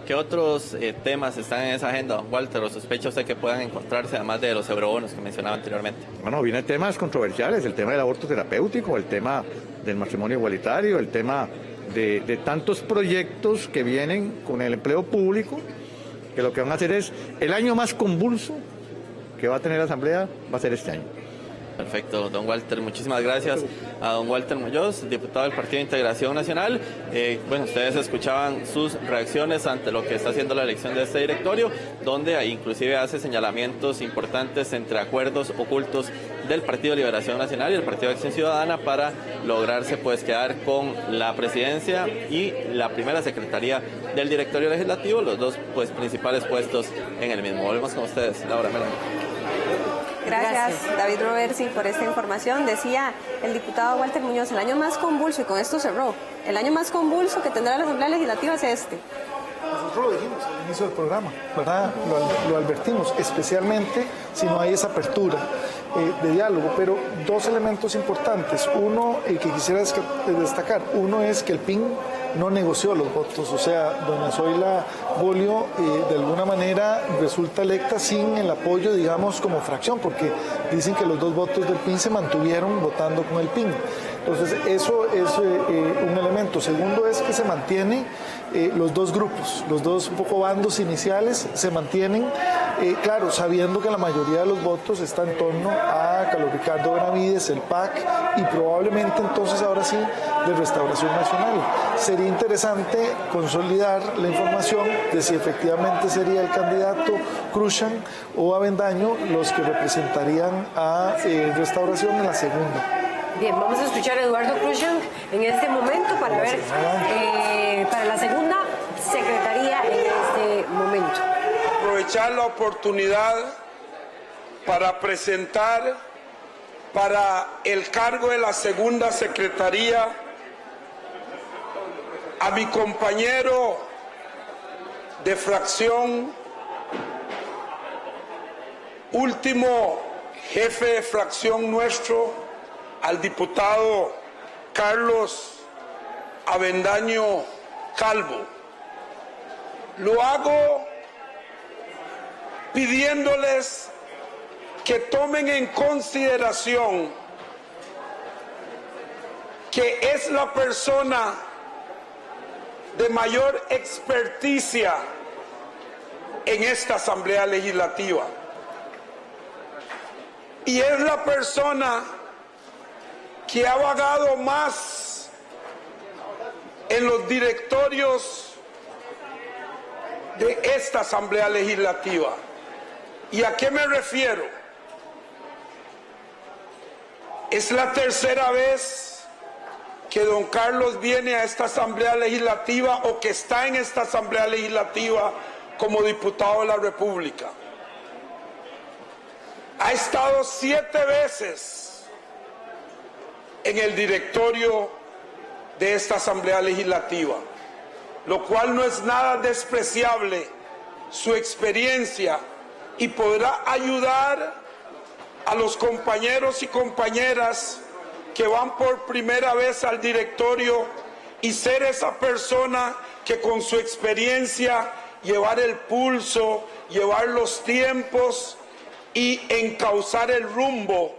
¿Qué otros temas están en esa agenda, don Walter, o sospecha usted que puedan encontrarse, además de los eurobonos que mencionaba anteriormente? Bueno, vienen temas controversiales, el tema del aborto terapéutico, el tema del matrimonio igualitario, el tema de tantos proyectos que vienen con el empleo público, que lo que van a hacer es, el año más convulso que va a tener la Asamblea va a ser este año. Perfecto, don Walter, muchísimas gracias a don Walter Muñoz, diputado del Partido de Integración Nacional. Bueno, ustedes escuchaban sus reacciones ante lo que está haciendo la elección de este directorio, donde inclusive hace señalamientos importantes entre acuerdos ocultos del Partido de Liberación Nacional y el Partido de Acción Ciudadana para lograrse pues quedar con la presidencia y la primera secretaría del directorio legislativo, los dos pues principales puestos en el mismo. Volvemos con ustedes, Laura Melano. Gracias, David Roversi, por esta información. Decía el diputado Walter Muñoz, el año más convulso, y con esto cerró, el año más convulso que tendrá la Asamblea Legislativa es este. Nosotros lo dijimos al inicio del programa, ¿verdad? Lo advertimos, especialmente si no hay esa apertura de diálogo. Pero dos elementos importantes. Uno que quisiera destacar. Uno es que el PIN no negoció los votos. O sea, doña Zoila Bolio de alguna manera resulta electa sin el apoyo, digamos, como fracción, porque dicen que los dos votos del PIN se mantuvieron votando con el PIN. Entonces, eso es un elemento. Segundo es que se mantiene los dos grupos, los dos un poco bandos iniciales se mantienen, claro, sabiendo que la mayoría de los votos está en torno a Carlos Ricardo Benavides, el PAC, y probablemente entonces ahora sí de Restauración Nacional. Sería interesante consolidar la información de si efectivamente sería el candidato Krushan o Avendaño los que representarían a Restauración en la segunda. Bien, vamos a escuchar a Eduardo Krushan en este momento para ver, para la segunda secretaría en este momento. Aprovechar la oportunidad para presentar para el cargo de la segunda secretaría a mi compañero de fracción, último jefe de fracción nuestro, al diputado Carlos Avendaño Calvo. Lo hago pidiéndoles que tomen en consideración que es la persona de mayor experticia en esta Asamblea Legislativa y es la persona que ha vagado más en los directorios de esta Asamblea Legislativa. ¿Y a qué me refiero? Es la tercera vez que don Carlos viene a esta Asamblea Legislativa o que está en esta Asamblea Legislativa como diputado de la República. Ha estado 7 veces en el directorio de esta Asamblea Legislativa, lo cual no es nada despreciable su experiencia y podrá ayudar a los compañeros y compañeras que van por primera vez al directorio y ser esa persona que con su experiencia llevar el pulso, llevar los tiempos y encauzar el rumbo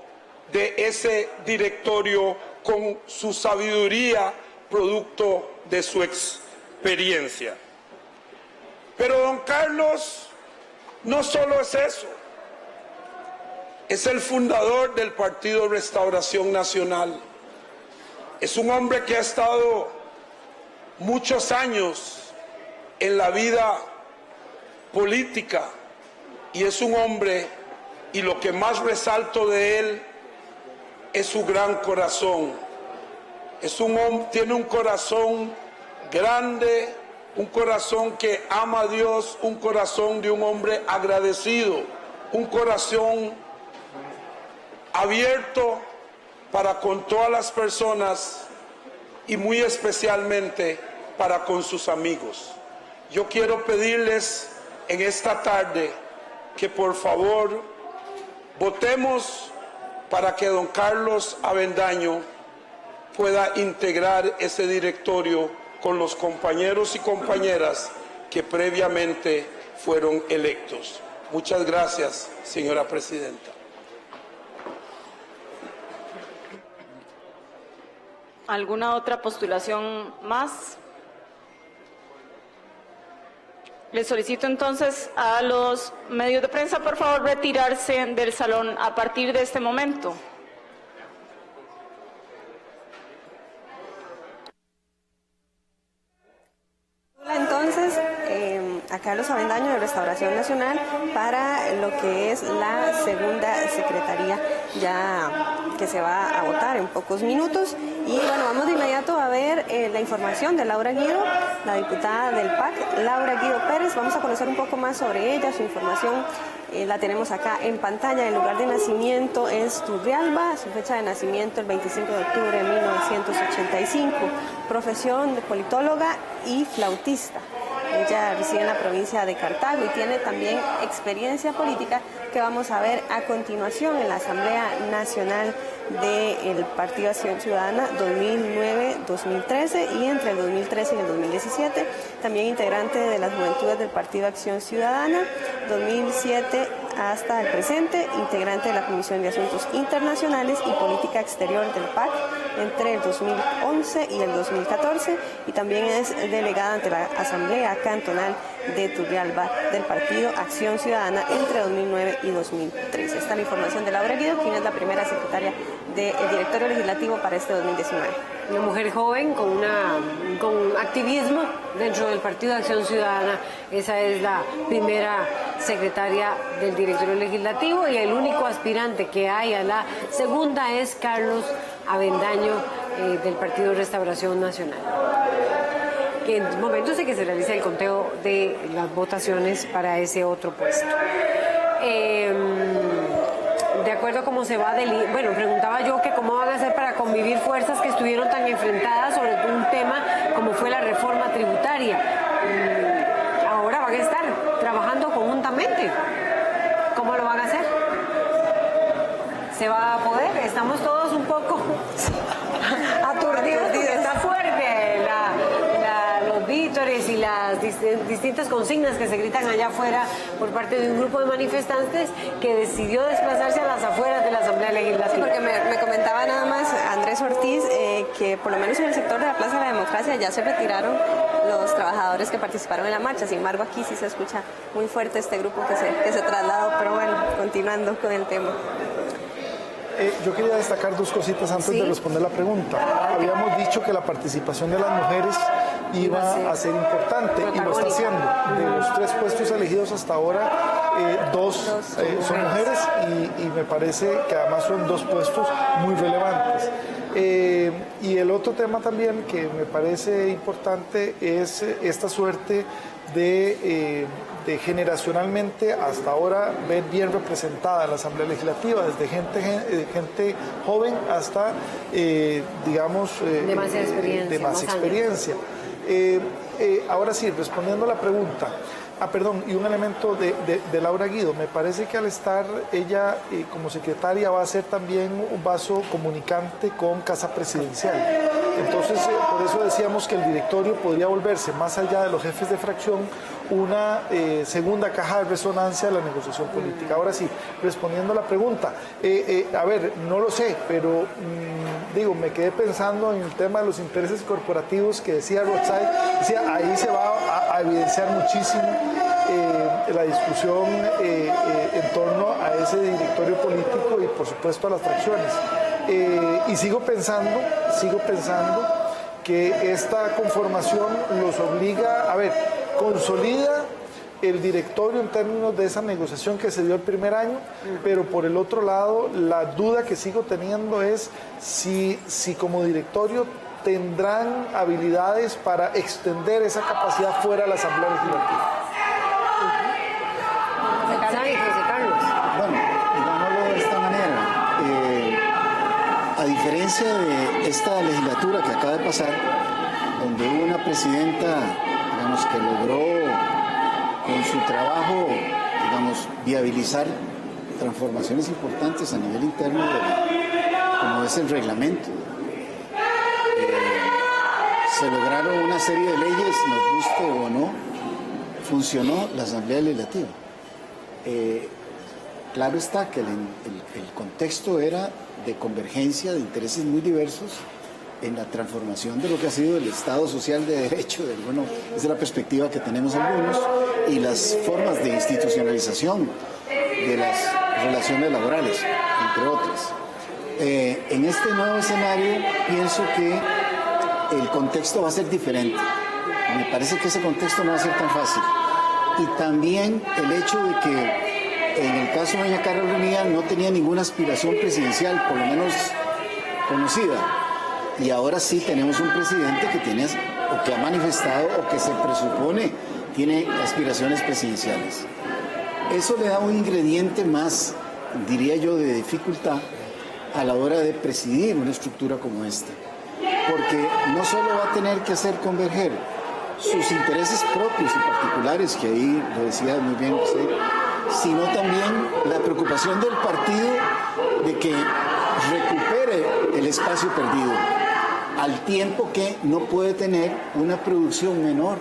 de ese directorio con su sabiduría, producto de su experiencia. Pero don Carlos no solo es eso, es el fundador del Partido Restauración Nacional. Es un hombre que ha estado muchos años en la vida política y es un hombre, y lo que más resalto de él es su gran corazón. Es un hombre, tiene un corazón grande, un corazón que ama a Dios, un corazón de un hombre agradecido, un corazón abierto para con todas las personas y muy especialmente para con sus amigos. Yo quiero pedirles en esta tarde que por favor votemos para que don Carlos Avendaño pueda integrar ese directorio con los compañeros y compañeras que previamente fueron electos. Muchas gracias, señora presidenta. ¿Alguna otra postulación más? Les solicito entonces a los medios de prensa, por favor, retirarse del salón a partir de este momento. Entonces, a Carlos Avendaño de Restauración Nacional para lo que es la segunda secretaría ya que se va a votar en pocos minutos. Y bueno, vamos de inmediato a ver la información de Laura Guido, la diputada del PAC, Laura Guido Pérez. Vamos a conocer un poco más sobre ella, su información. La tenemos acá en pantalla. El lugar de nacimiento es Turrialba, su fecha de nacimiento el 25 de octubre de 1985, profesión de politóloga y flautista. Ella reside en la provincia de Cartago y tiene también experiencia política que vamos a ver a continuación en la Asamblea Nacional del Partido Acción Ciudadana 2009-2013 y entre el 2013 y el 2017. También integrante de las Juventudes del Partido Acción Ciudadana 2007 hasta el presente, integrante de la Comisión de Asuntos Internacionales y Política Exterior del PAC entre el 2011 y el 2014 y también es delegada ante la Asamblea Cantonal de Turrialba del Partido Acción Ciudadana entre 2009 y 2013. Esta es la información de Laura Guido, quien es la primera secretaria del Directorio Legislativo para este 2019. Una mujer joven con activismo dentro del Partido Acción Ciudadana. Esa es la primera secretaria del Directorio Legislativo y el único aspirante que hay a la segunda es Carlos Avendaño del Partido Restauración Nacional. Que en momentos en que se realiza el conteo de las votaciones para ese otro puesto. De acuerdo a cómo se va bueno, preguntaba yo que cómo van a hacer para convivir fuerzas que estuvieron tan enfrentadas sobre un tema como fue la reforma tributaria. Ahora van a estar trabajando conjuntamente. ¿Cómo lo van a hacer? ¿Se va a poder? Estamos todos un poco aturdidos porque está fuerte los vítores y las distintas consignas que se gritan allá afuera por parte de un grupo de manifestantes que decidió desplazarse a las afueras de la Asamblea Legislativa. Sí, porque me comentaba nada más Andrés Ortiz que por lo menos en el sector de la Plaza de la Democracia ya se retiraron los trabajadores que participaron en la marcha. Sin embargo, aquí sí se escucha muy fuerte este grupo que se trasladó, pero bueno, continuando con el tema. Yo quería destacar dos cositas antes de responder la pregunta. Habíamos dicho que la participación de las mujeres iba a ser importante y lo está haciendo. De los 3 puestos elegidos hasta ahora, 2 son mujeres y me parece que además son 2 puestos muy relevantes. Y el otro tema también que me parece importante es esta suerte de generacionalmente hasta ahora ver bien representada la Asamblea Legislativa, desde gente joven hasta, digamos, de más experiencia. Ahora sí, respondiendo a la pregunta, y un elemento de Laura Guido, me parece que al estar ella como secretaria va a ser también un vaso comunicante con Casa Presidencial. Entonces, por eso decíamos que el directorio podría volverse, más allá de los jefes de fracción, una segunda caja de resonancia de la negociación política. Ahora sí, respondiendo a la pregunta, no lo sé, pero me quedé pensando en el tema de los intereses corporativos que decía Rothschild, ahí se va a evidenciar muchísimo la discusión en torno a ese directorio político y por supuesto a las fracciones. Y sigo pensando que esta conformación los obliga, consolida el directorio en términos de esa negociación que se dio el primer año, pero por el otro lado, la duda que sigo teniendo es si como directorio tendrán habilidades para extender esa capacidad fuera de la Asamblea Legislativa. Bueno, digámoslo de esta manera. A diferencia de esta legislatura que acaba de pasar, donde hubo una presidenta, que logró con su trabajo, viabilizar transformaciones importantes a nivel interno, como es el reglamento se lograron una serie de leyes, nos guste o no, funcionó la Asamblea Legislativa. Claro está que el contexto era de convergencia de intereses muy diversos en la transformación de lo que ha sido el Estado social de derecho, esa es la perspectiva que tenemos algunos, y las formas de institucionalización de las relaciones laborales, entre otras. En este nuevo escenario pienso que el contexto va a ser diferente. Me parece que ese contexto no va a ser tan fácil. Y también el hecho de que en el caso de doña Carla Urruña no tenía ninguna aspiración presidencial, por lo menos conocida. Y ahora sí tenemos un presidente que tiene, o que ha manifestado, o que se presupone tiene aspiraciones presidenciales. Eso le da un ingrediente más, diría yo, de dificultad a la hora de presidir una estructura como esta. Porque no solo va a tener que hacer converger sus intereses propios y particulares, que ahí lo decía muy bien usted, sino también la preocupación del partido de que recupere el espacio perdido, al tiempo que no puede tener una producción menor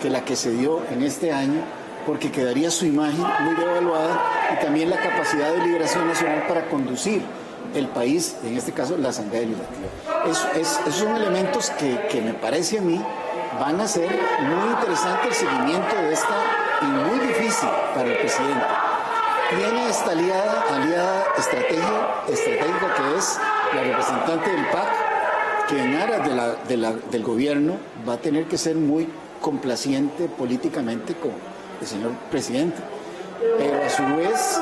que la que se dio en este año, porque quedaría su imagen muy devaluada y también la capacidad de Liberación Nacional para conducir el país, en este caso la Asamblea Legislativa. Esos son elementos que me parece a mí van a ser muy interesante el seguimiento de esta y muy difícil para el presidente. Tiene esta aliada estratégica que es la representante del PAC, que en aras del gobierno va a tener que ser muy complaciente políticamente con el señor presidente. Pero a su vez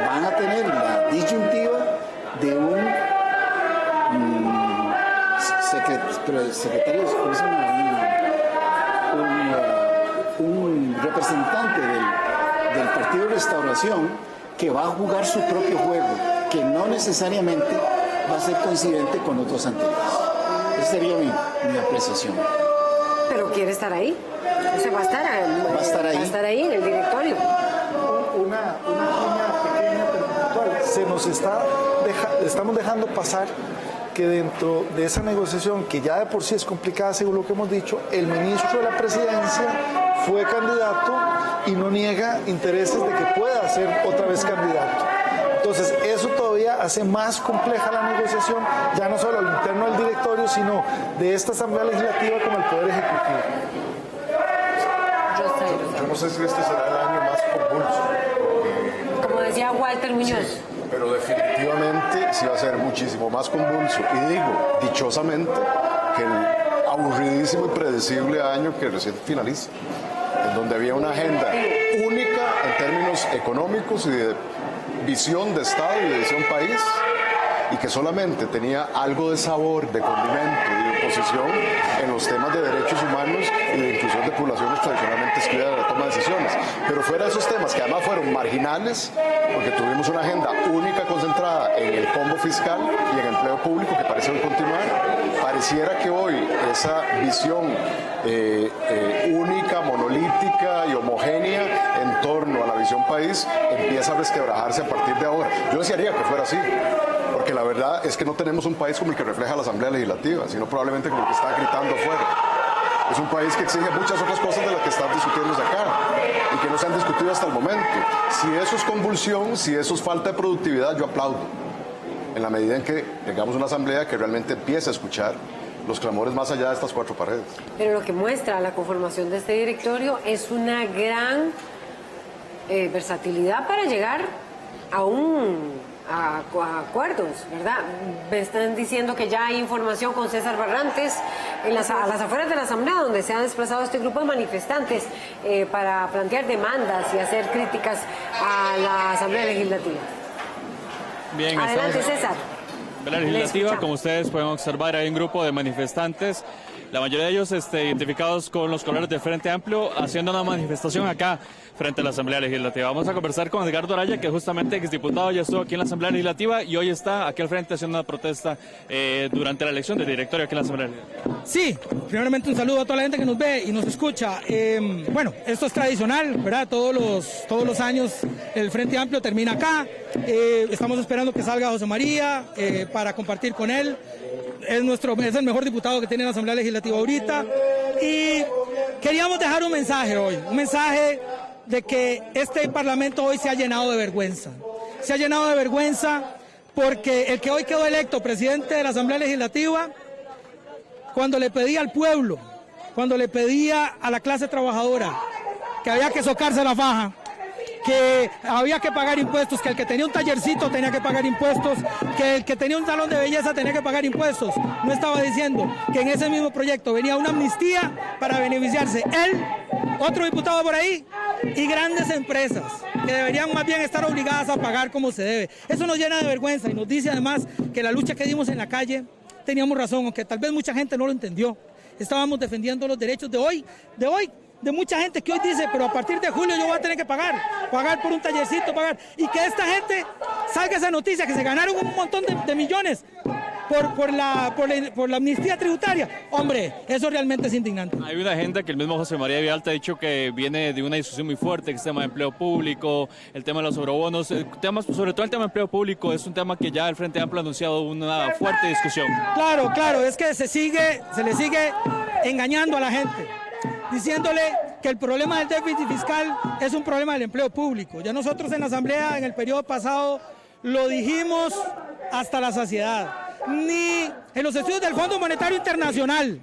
van a tener la disyuntiva de un secretario, ¿cómo se llama? Un representante del Partido Restauración que va a jugar su propio juego, que no necesariamente va a ser coincidente con los dos anteriores. Esa sería mi apreciación. ¿Pero quiere estar ahí? O sea, va a estar ahí en el directorio. Una pequeña pero puntual. Estamos dejando pasar que dentro de esa negociación, que ya de por sí es complicada según lo que hemos dicho, el ministro de la Presidencia fue candidato y no niega intereses de que pueda ser otra vez candidato. Entonces, eso todavía hace más compleja la negociación, ya no solo al interno del directorio, sino de esta Asamblea Legislativa como el Poder Ejecutivo. Yo no sé si este será el año más convulso. Como decía Walter Muñoz. Pero definitivamente sí va a ser muchísimo más convulso. Y digo, dichosamente, que el aburridísimo y predecible año que recién finaliza, en donde había una agenda única en términos económicos y de visión de Estado y de visión país, y que solamente tenía algo de sabor, de condimento y de oposición en los temas de derechos humanos y de inclusión de poblaciones tradicionalmente excluidas de la toma de decisiones. Pero fuera de esos temas, que además fueron marginales, porque tuvimos una agenda única concentrada en el combo fiscal y en empleo público que parece hoy continuar, pareciera que hoy esa visión única, monolítica y homogénea en torno a la visión país empieza a resquebrajarse a partir de ahora. Yo desearía que fuera así, porque la verdad es que no tenemos un país como el que refleja la Asamblea Legislativa, sino probablemente como el que está gritando afuera. Es un país que exige muchas otras cosas de las que están discutiéndose acá y que no se han discutido hasta el momento. Si eso es convulsión, si eso es falta de productividad, yo aplaudo. En la medida en que tengamos una asamblea que realmente empiece a escuchar los clamores más allá de estas cuatro paredes. Pero lo que muestra la conformación de este directorio es una gran versatilidad para llegar a acuerdos, ¿verdad? Me están diciendo que ya hay información con César Barrantes a las afueras de la Asamblea, donde se han desplazado este grupo de manifestantes para plantear demandas y hacer críticas a la Asamblea Legislativa. Bien, adelante, César. La legislativa, como ustedes pueden observar, hay un grupo de manifestantes, la mayoría de ellos identificados con los colores del Frente Amplio, haciendo una manifestación acá frente a la Asamblea Legislativa. Vamos a conversar con Edgardo Araya, que justamente es diputado, ya estuvo aquí en la Asamblea Legislativa y hoy está aquí al frente haciendo una protesta durante la elección del directorio aquí en la Asamblea Legislativa. Sí, primeramente un saludo a toda la gente que nos ve y nos escucha. Bueno, esto es tradicional, ¿verdad? Todos los años el Frente Amplio termina acá. Estamos esperando que salga José María para compartir con él. es el mejor diputado que tiene la Asamblea Legislativa ahorita. Y queríamos dejar un mensaje hoy, un mensaje de que este Parlamento hoy se ha llenado de vergüenza. Se ha llenado de vergüenza porque el que hoy quedó electo presidente de la Asamblea Legislativa, cuando le pedía al pueblo, cuando le pedía a la clase trabajadora que había que socarse la faja, que había que pagar impuestos, que el que tenía un tallercito tenía que pagar impuestos, que el que tenía un salón de belleza tenía que pagar impuestos. No estaba diciendo que en ese mismo proyecto venía una amnistía para beneficiarse él, otro diputado por ahí y grandes empresas que deberían más bien estar obligadas a pagar como se debe. Eso nos llena de vergüenza y nos dice además que la lucha que dimos en la calle teníamos razón, aunque tal vez mucha gente no lo entendió. Estábamos defendiendo los derechos de mucha gente que hoy dice, pero a partir de julio yo voy a tener que pagar por un tallercito, y que esta gente salga esa noticia, que se ganaron un montón de millones por la amnistía tributaria. Hombre, eso realmente es indignante. Hay una agenda que el mismo José María Villalta ha dicho que viene de una discusión muy fuerte, que es el tema de empleo público, el tema de los sobrebonos, sobre todo el tema de empleo público, es un tema que ya el Frente Amplio ha anunciado una fuerte discusión. Claro, es que se le sigue engañando a la gente, diciéndole que el problema del déficit fiscal es un problema del empleo público. Ya nosotros en la Asamblea en el periodo pasado lo dijimos hasta la saciedad. Ni en los estudios del Fondo Monetario Internacional,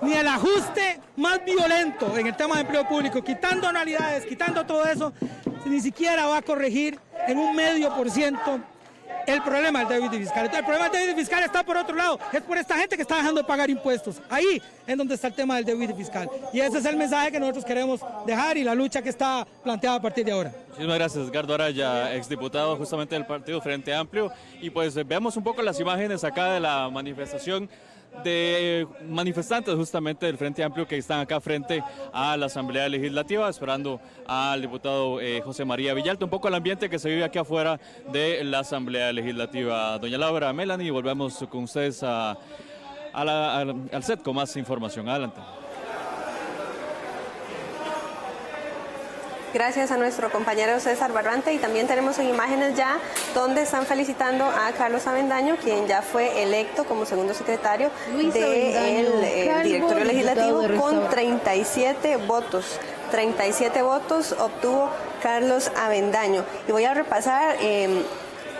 ni el ajuste más violento en el tema de empleo público, quitando anualidades, quitando todo eso, ni siquiera va a corregir en 0,5% el problema del déficit fiscal. Entonces, el problema del déficit fiscal está por otro lado, es por esta gente que está dejando de pagar impuestos. Ahí es donde está el tema del déficit fiscal. Y ese es el mensaje que nosotros queremos dejar y la lucha que está planteada a partir de ahora. Muchísimas gracias, Edgardo Araya, exdiputado justamente del Partido Frente Amplio. Y pues veamos un poco las imágenes acá de la manifestación de manifestantes justamente del Frente Amplio que están acá frente a la Asamblea Legislativa esperando al diputado José María Villalta, un poco el ambiente que se vive aquí afuera de la Asamblea Legislativa. Doña Laura, Melanie, volvemos con ustedes al set con más información. Adelante. Gracias a nuestro compañero César Barrante, y también tenemos en imágenes ya donde están felicitando a Carlos Avendaño, quien ya fue electo como segundo secretario del directorio legislativo con 37 votos. 37 votos obtuvo Carlos Avendaño. Y voy a repasar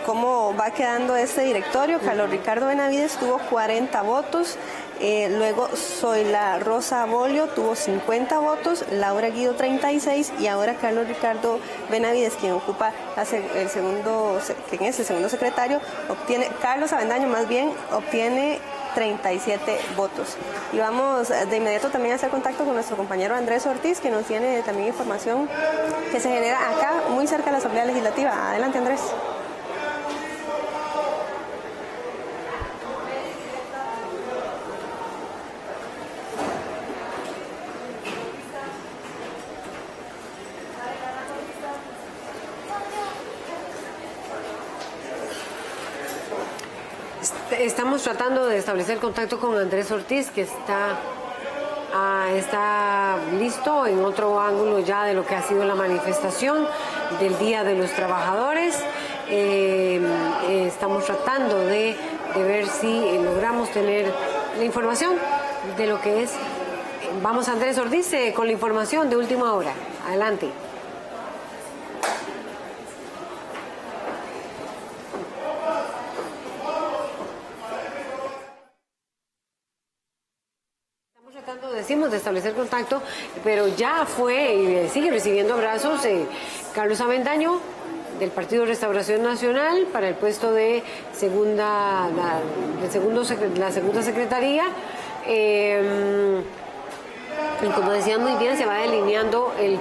cómo va quedando este directorio. Carlos Ricardo Benavides tuvo 40 votos. Luego Zoila Rosa Bolio tuvo 50 votos, Laura Guido 36 y ahora Carlos Ricardo Benavides, quien ocupa el segundo secretario, Carlos Avendaño más bien, obtiene 37 votos. Y vamos de inmediato también a hacer contacto con nuestro compañero Andrés Ortiz, que nos tiene también información que se genera acá muy cerca de la Asamblea Legislativa. Adelante, Andrés. Estamos tratando de establecer contacto con Andrés Ortiz, que está listo en otro ángulo ya de lo que ha sido la manifestación del Día de los Trabajadores. Estamos tratando de ver si logramos tener la información de lo que es. Vamos, Andrés Ortiz, con la información de última hora. Adelante. De establecer contacto, pero ya fue y sigue recibiendo abrazos Carlos Avendaño del Partido Restauración Nacional para el puesto de la segunda secretaría. Y como decía muy bien, se va delineando el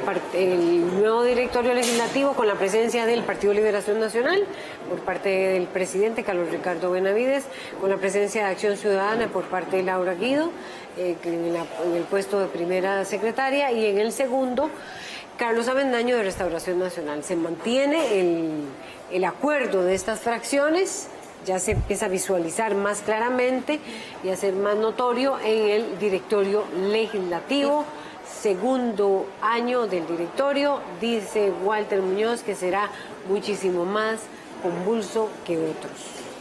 nuevo directorio legislativo con la presencia del Partido Liberación Nacional por parte del presidente Carlos Ricardo Benavides, con la presencia de Acción Ciudadana por parte de Laura Guido en el puesto de primera secretaria, y en el segundo Carlos Avendaño de Restauración Nacional. Se mantiene el acuerdo de estas fracciones, ya se empieza a visualizar más claramente y a ser más notorio en el directorio legislativo. Segundo año del directorio, dice Walter Muñoz que será muchísimo más convulso que otros.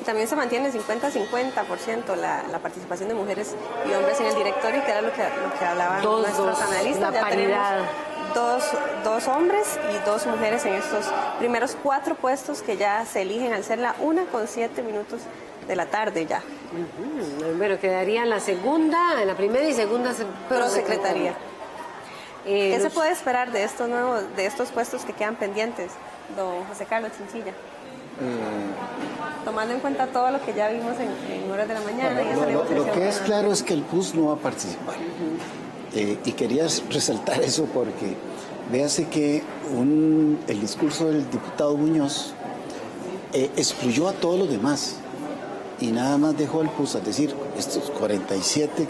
También se mantiene 50-50% la participación de mujeres y hombres en el directorio, que era lo que hablaban nuestros analistas. La paridad. Dos hombres y 2 mujeres en estos primeros 4 puestos que ya se eligen al ser la 1:07 de la tarde ya. Bueno, quedaría en la primera y segunda prosecretaría. ¿Qué se puede esperar de estos puestos que quedan pendientes, don José Carlos Chinchilla? Tomando en cuenta todo lo que ya vimos en horas de la mañana. Lo que es claro es que el PUS no va a participar. Y quería resaltar eso porque véase que el discurso del diputado Muñoz excluyó a todos los demás y nada más dejó al PUS, es decir, estos 47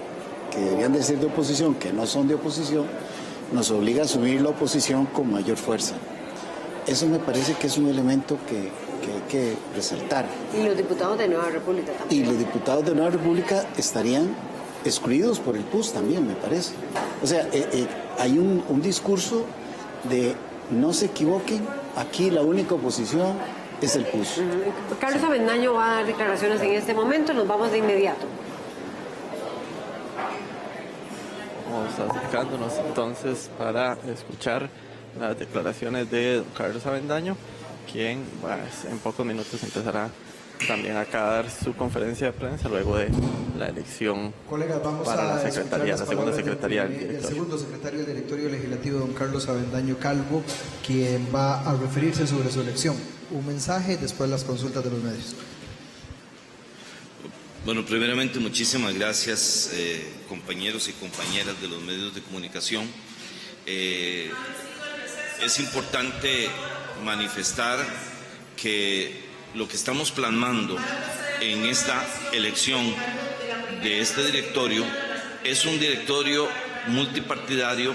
que deberían de ser de oposición, que no son de oposición, nos obliga a asumir la oposición con mayor fuerza. Eso me parece que es un elemento que hay que resaltar. Y los diputados de Nueva República también. Y los diputados de Nueva República estarían excluidos por el PUS también, me parece. O sea, hay un discurso de no se equivoquen, aquí la única oposición es el PUS. Carlos Avendaño va a dar declaraciones en este momento, nos vamos de inmediato. Vamos acercándonos entonces para escuchar las declaraciones de Carlos Avendaño, quien en pocos minutos empezará también acá a dar su conferencia de prensa luego de la elección para la segunda secretaría del directorio. El segundo secretario del directorio legislativo, don Carlos Avendaño Calvo, quien va a referirse sobre su elección. Un mensaje y después las consultas de los medios. Bueno, primeramente muchísimas gracias compañeros y compañeras de los medios de comunicación. Es importante manifestar que lo que estamos plasmando en esta elección de este directorio es un directorio multipartidario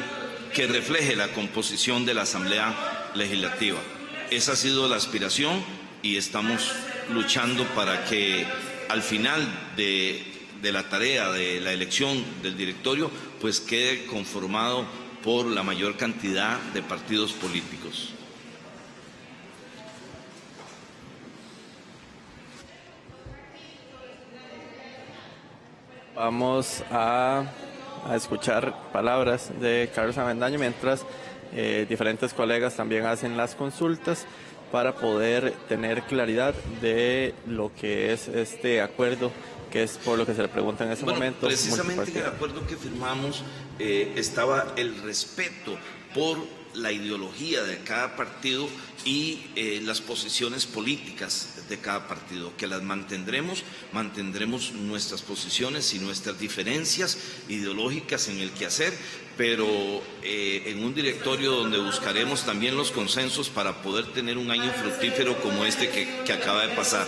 que refleje la composición de la Asamblea Legislativa. Esa ha sido la aspiración y estamos luchando para que al final de la tarea de la elección del directorio pues quede conformado por la mayor cantidad de partidos políticos. Vamos a escuchar palabras de Carlos Avendaño mientras diferentes colegas también hacen las consultas para poder tener claridad de lo que es este acuerdo, que es por lo que se le pregunta en ese momento. Precisamente en el acuerdo que firmamos estaba el respeto por la ideología de cada partido y las posiciones políticas de cada partido, que las mantendremos nuestras posiciones y nuestras diferencias ideológicas en el quehacer, pero en un directorio donde buscaremos también los consensos para poder tener un año fructífero como este que acaba de pasar.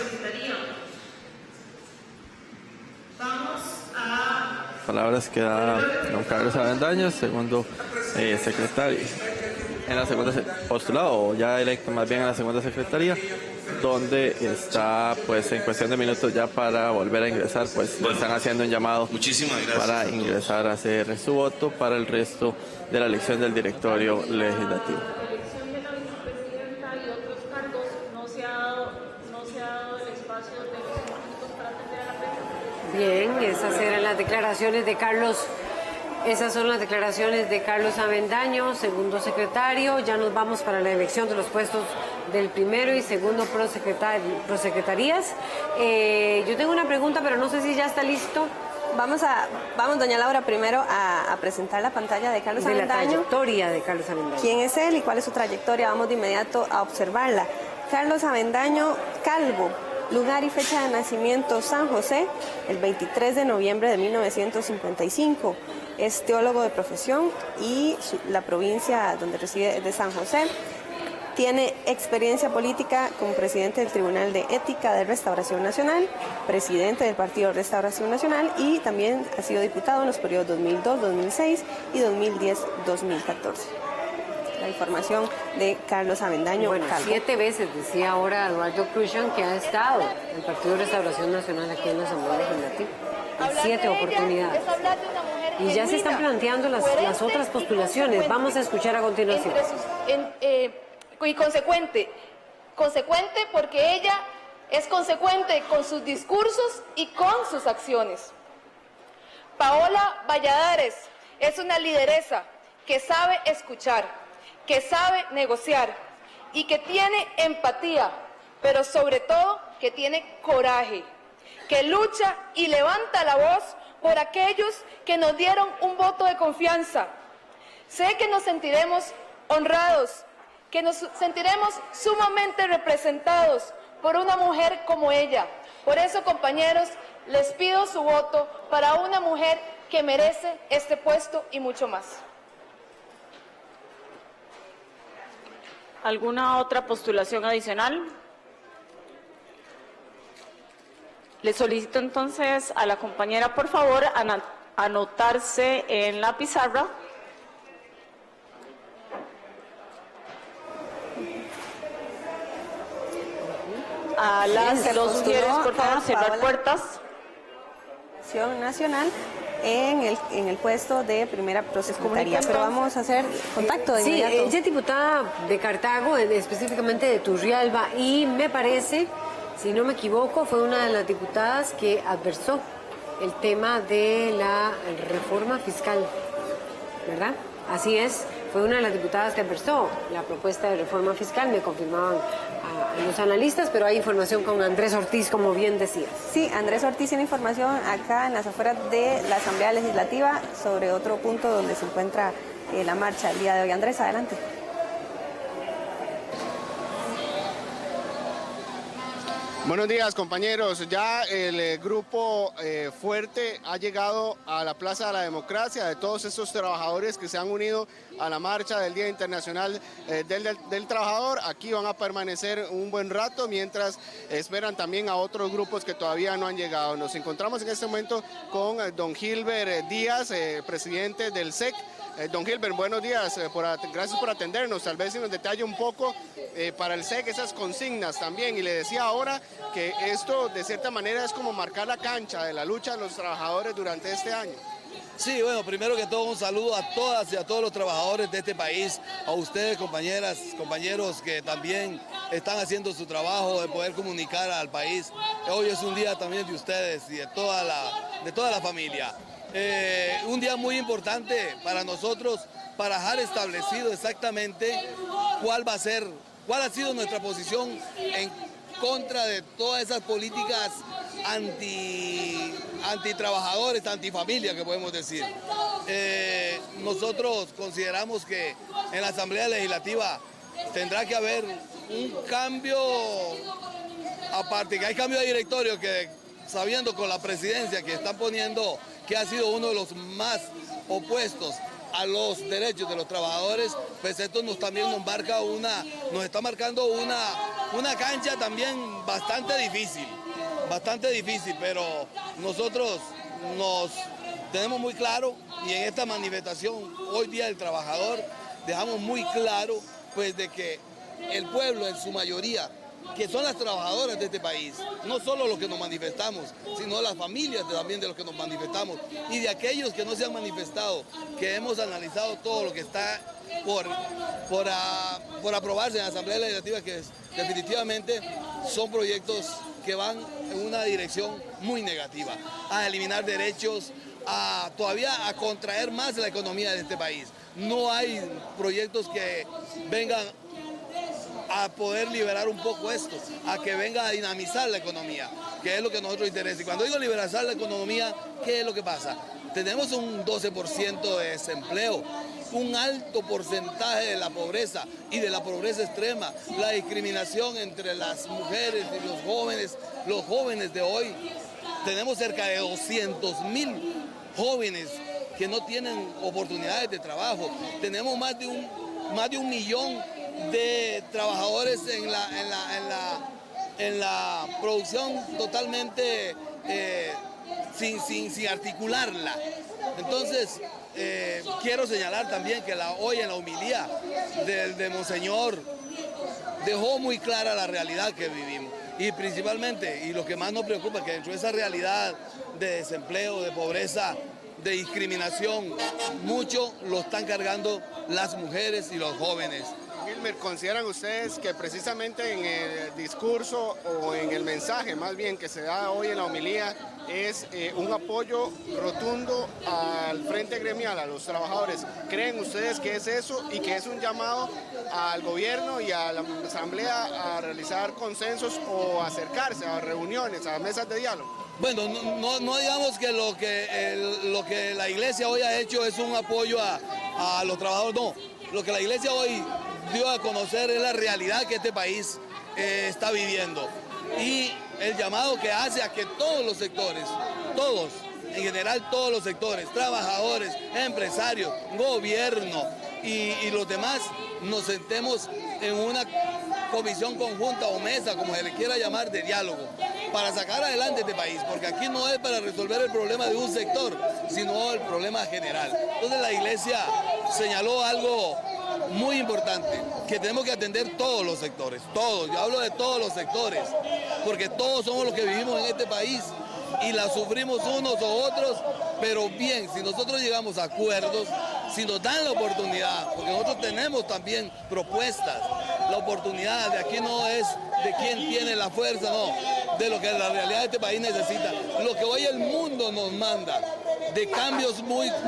Palabras que da don Carlos Avendaño, segundo secretario, en la segunda postulado, o ya electo más bien en la segunda secretaría, donde está pues en cuestión de minutos ya para volver a ingresar, pues están haciendo un llamado para ingresar a hacer su voto para el resto de la elección del directorio legislativo. Bien, esas eran las declaraciones de Carlos. Esas son las declaraciones de Carlos Avendaño, segundo secretario. Ya nos vamos para la elección de los puestos del primero y segundo prosecretarías. Yo tengo una pregunta, pero no sé si ya está listo. Vamos, doña Laura, primero a presentar la pantalla de Carlos Avendaño. De la trayectoria de Carlos Avendaño. ¿Quién es él y cuál es su trayectoria? Vamos de inmediato a observarla. Carlos Avendaño Calvo. Lugar y fecha de nacimiento: San José, el 23 de noviembre de 1955. Es teólogo de profesión y la provincia donde reside es de San José. Tiene experiencia política como presidente del Tribunal de Ética de Restauración Nacional, presidente del Partido Restauración Nacional y también ha sido diputado en los periodos 2002, 2006 y 2010, 2014. La información de Carlos Avendaño. Bueno, Calvo. 7 veces, decía ahora Eduardo Cruzan, que ha estado en el Partido Restauración Nacional aquí en la Asamblea Legislativa. En 7 oportunidades. Y ya se están planteando las otras postulaciones. Vamos a escuchar a continuación. Y consecuente porque ella es consecuente con sus discursos y con sus acciones. Paola Valladares es una lideresa que sabe escuchar, que sabe negociar y que tiene empatía, pero sobre todo que tiene coraje, que lucha y levanta la voz por aquellos que nos dieron un voto de confianza. Sé que nos sentiremos honrados, que nos sentiremos sumamente representados por una mujer como ella. Por eso, compañeros, les pido su voto para una mujer que merece este puesto y mucho más. ¿Alguna otra postulación adicional? Le solicito entonces a la compañera, por favor, anotarse en la pizarra. A las dos mujeres, por favor, cerrar puertas. Nacional en el puesto de primera prosecretaría, pero vamos a hacer contacto de inmediato. Sí, ella es diputada de Cartago, específicamente de Turrialba, y me parece, si no me equivoco, fue una de las diputadas que adversó el tema de la reforma fiscal, ¿verdad? Así es, fue una de las diputadas que adversó la propuesta de reforma fiscal, me confirmaban los analistas, pero hay información con Andrés Ortiz, como bien decías. Sí, Andrés Ortiz tiene información acá en las afueras de la Asamblea Legislativa sobre otro punto donde se encuentra la marcha el día de hoy. Andrés, adelante. Buenos días, compañeros. Ya el grupo fuerte ha llegado a la Plaza de la Democracia, de todos estos trabajadores que se han unido a la marcha del Día Internacional del Trabajador. Aquí van a permanecer un buen rato mientras esperan también a otros grupos que todavía no han llegado. Nos encontramos en este momento con don Gilbert Díaz, presidente del SEC. Don Gilbert, buenos días, gracias por atendernos. Tal vez si nos detalle un poco para el SEC esas consignas también. Y le decía ahora que esto de cierta manera es como marcar la cancha de la lucha de los trabajadores durante este año. Sí, bueno, primero que todo un saludo a todas y a todos los trabajadores de este país, a ustedes, compañeras, compañeros que también están haciendo su trabajo de poder comunicar al país. Hoy es un día también de ustedes y de toda la familia. Un día muy importante para nosotros para dejar establecido exactamente cuál ha sido nuestra posición en contra de todas esas políticas antitrabajadores, antifamilia que podemos decir. Nosotros consideramos que en la Asamblea Legislativa tendrá que haber un cambio, aparte que hay cambio de directorio que sabiendo con la presidencia que están poniendo, que ha sido uno de los más opuestos a los derechos de los trabajadores, pues esto también nos está marcando una cancha también bastante difícil, pero nosotros nos tenemos muy claro y en esta manifestación hoy día del trabajador dejamos muy claro pues de que el pueblo en su mayoría, que son las trabajadoras de este país, no solo los que nos manifestamos, sino las familias también de los que nos manifestamos y de aquellos que no se han manifestado, que hemos analizado todo lo que está por aprobarse en la Asamblea Legislativa, que definitivamente son proyectos que van en una dirección muy negativa, a eliminar derechos, todavía a contraer más la economía de este país. No hay proyectos que vengan a poder liberar un poco esto, a que venga a dinamizar la economía, que es lo que a nosotros interesa. Y cuando digo liberar la economía, ¿qué es lo que pasa? Tenemos un 12% de desempleo, un alto porcentaje de la pobreza y de la pobreza extrema, la discriminación entre las mujeres y los jóvenes de hoy. Tenemos cerca de 200.000 jóvenes que no tienen oportunidades de trabajo. Tenemos más de un millón de trabajadores en la producción totalmente sin articularla. Entonces, quiero señalar también que hoy en la homilía de Monseñor dejó muy clara la realidad que vivimos. Y principalmente, y lo que más nos preocupa, que dentro de esa realidad de desempleo, de pobreza, de discriminación, mucho lo están cargando las mujeres y los jóvenes. Gilmer, ¿consideran ustedes que precisamente en el discurso o en el mensaje más bien que se da hoy en la homilía es un apoyo rotundo al frente gremial, a los trabajadores? ¿Creen ustedes que es eso y que es un llamado al gobierno y a la asamblea a realizar consensos o acercarse a reuniones, a mesas de diálogo? Bueno, no digamos que lo que la iglesia hoy ha hecho es un apoyo a los trabajadores, no. Lo que la iglesia hoy dio a conocer es la realidad que este país está viviendo y el llamado que hace a que todos los sectores, todos, en general todos los sectores, trabajadores, empresarios, gobierno y los demás, nos sentemos en una comisión conjunta o mesa, como se le quiera llamar, de diálogo, para sacar adelante este país, porque aquí no es para resolver el problema de un sector, sino el problema general. Entonces la iglesia señaló algo muy importante, que tenemos que atender todos los sectores, todos, yo hablo de todos los sectores, porque todos somos los que vivimos en este país y la sufrimos unos o otros, pero bien, si nosotros llegamos a acuerdos, si nos dan la oportunidad, porque nosotros tenemos también propuestas, la oportunidad de aquí no es de quién tiene la fuerza, no, de lo que la realidad de este país necesita, lo que hoy el mundo nos manda, de cambios muy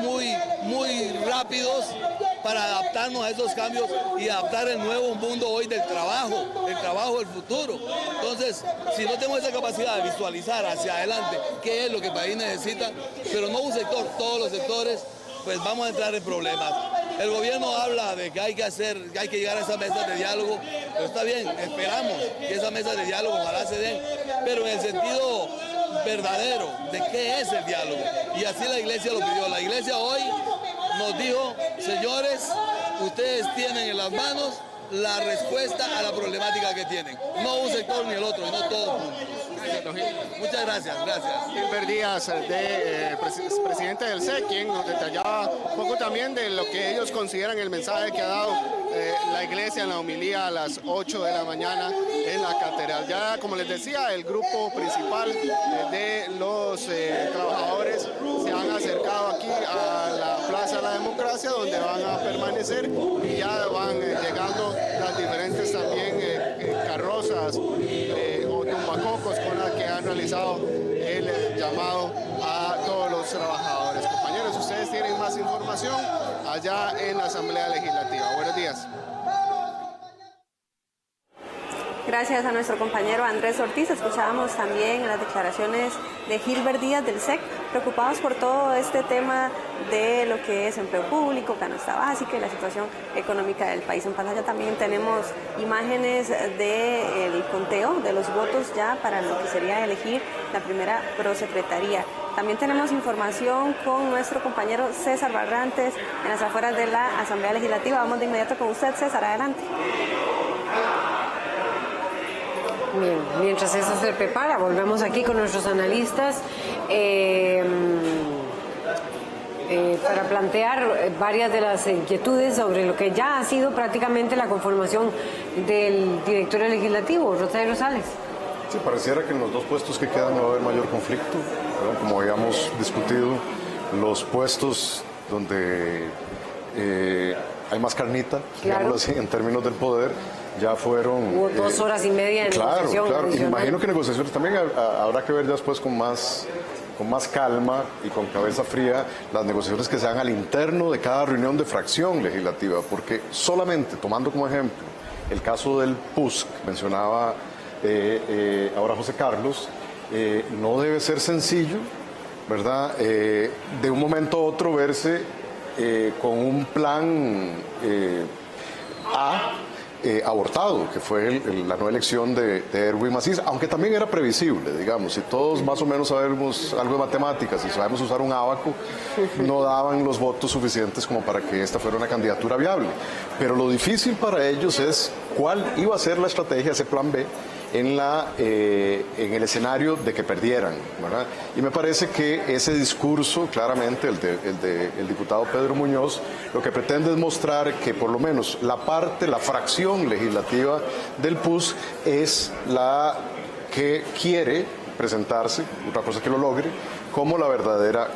rápidos para adaptarnos a esos cambios y adaptar el nuevo mundo hoy del trabajo del futuro. Entonces, si no tenemos esa capacidad de visualizar hacia adelante qué es lo que el país necesita, pero no un sector, todos los sectores, pues vamos a entrar en problemas. El gobierno habla de que hay que llegar a esas mesas de diálogo, pero está bien, esperamos que esas mesas de diálogo ojalá se den, pero en el sentido verdadero de qué es el diálogo. Y así la iglesia lo pidió. La iglesia hoy nos dijo, señores, ustedes tienen en las manos la respuesta a la problemática que tienen. No un sector ni el otro, sino todos juntos. Muchas gracias. Gilbert Díaz, presidente del SEC, quien nos detallaba un poco también de lo que ellos consideran el mensaje que ha dado la iglesia en la homilía a las 8 de la mañana en la catedral. Ya, como les decía, el grupo principal de los trabajadores se han acercado aquí a la Plaza de la Democracia, donde van a permanecer, y ya van llegando las diferentes también carrozas o tumbacocos con las que han realizado el llamado a todos los trabajadores. Compañeros, ustedes tienen más información allá en la Asamblea Legislativa. Buenos días. Gracias a nuestro compañero Andrés Ortiz. Escuchábamos también las declaraciones de Gilbert Díaz del SEC, preocupados por todo este tema de lo que es empleo público, canasta básica y la situación económica del país. En pantalla también tenemos imágenes del conteo de los votos ya para lo que sería elegir la primera prosecretaría. También tenemos información con nuestro compañero César Barrantes en las afueras de la Asamblea Legislativa. Vamos de inmediato con usted, César, adelante. Bien, mientras eso se prepara, volvemos aquí con nuestros analistas para plantear varias de las inquietudes sobre lo que ya ha sido prácticamente la conformación del directorio legislativo. Rosario Rosales. Sí, pareciera que en los dos puestos que quedan no va a haber mayor conflicto, pero como habíamos discutido, los puestos donde hay más carnita, digámoslo así, en términos del poder, ya fueron... Hubo 2 horas y media de negociación. Claro, y me imagino que negociaciones también habrá que ver ya después con más calma y con cabeza fría las negociaciones que se hagan al interno de cada reunión de fracción legislativa, porque solamente, tomando como ejemplo el caso del PUSC, mencionaba ahora José Carlos, no debe ser sencillo, ¿verdad?, de un momento a otro verse con un plan abortado, que fue la no elección de Erwin Macías, aunque también era previsible, digamos, si todos más o menos sabemos algo de matemáticas y sabemos usar un ábaco, no daban los votos suficientes como para que esta fuera una candidatura viable. Pero lo difícil para ellos es cuál iba a ser la estrategia, ese plan B, en el escenario de que perdieran, ¿verdad? Y me parece que ese discurso, claramente, el diputado Pedro Muñoz, lo que pretende es mostrar que por lo menos la fracción legislativa del PUSC es la que quiere presentarse, otra cosa que lo logre, como la verdadera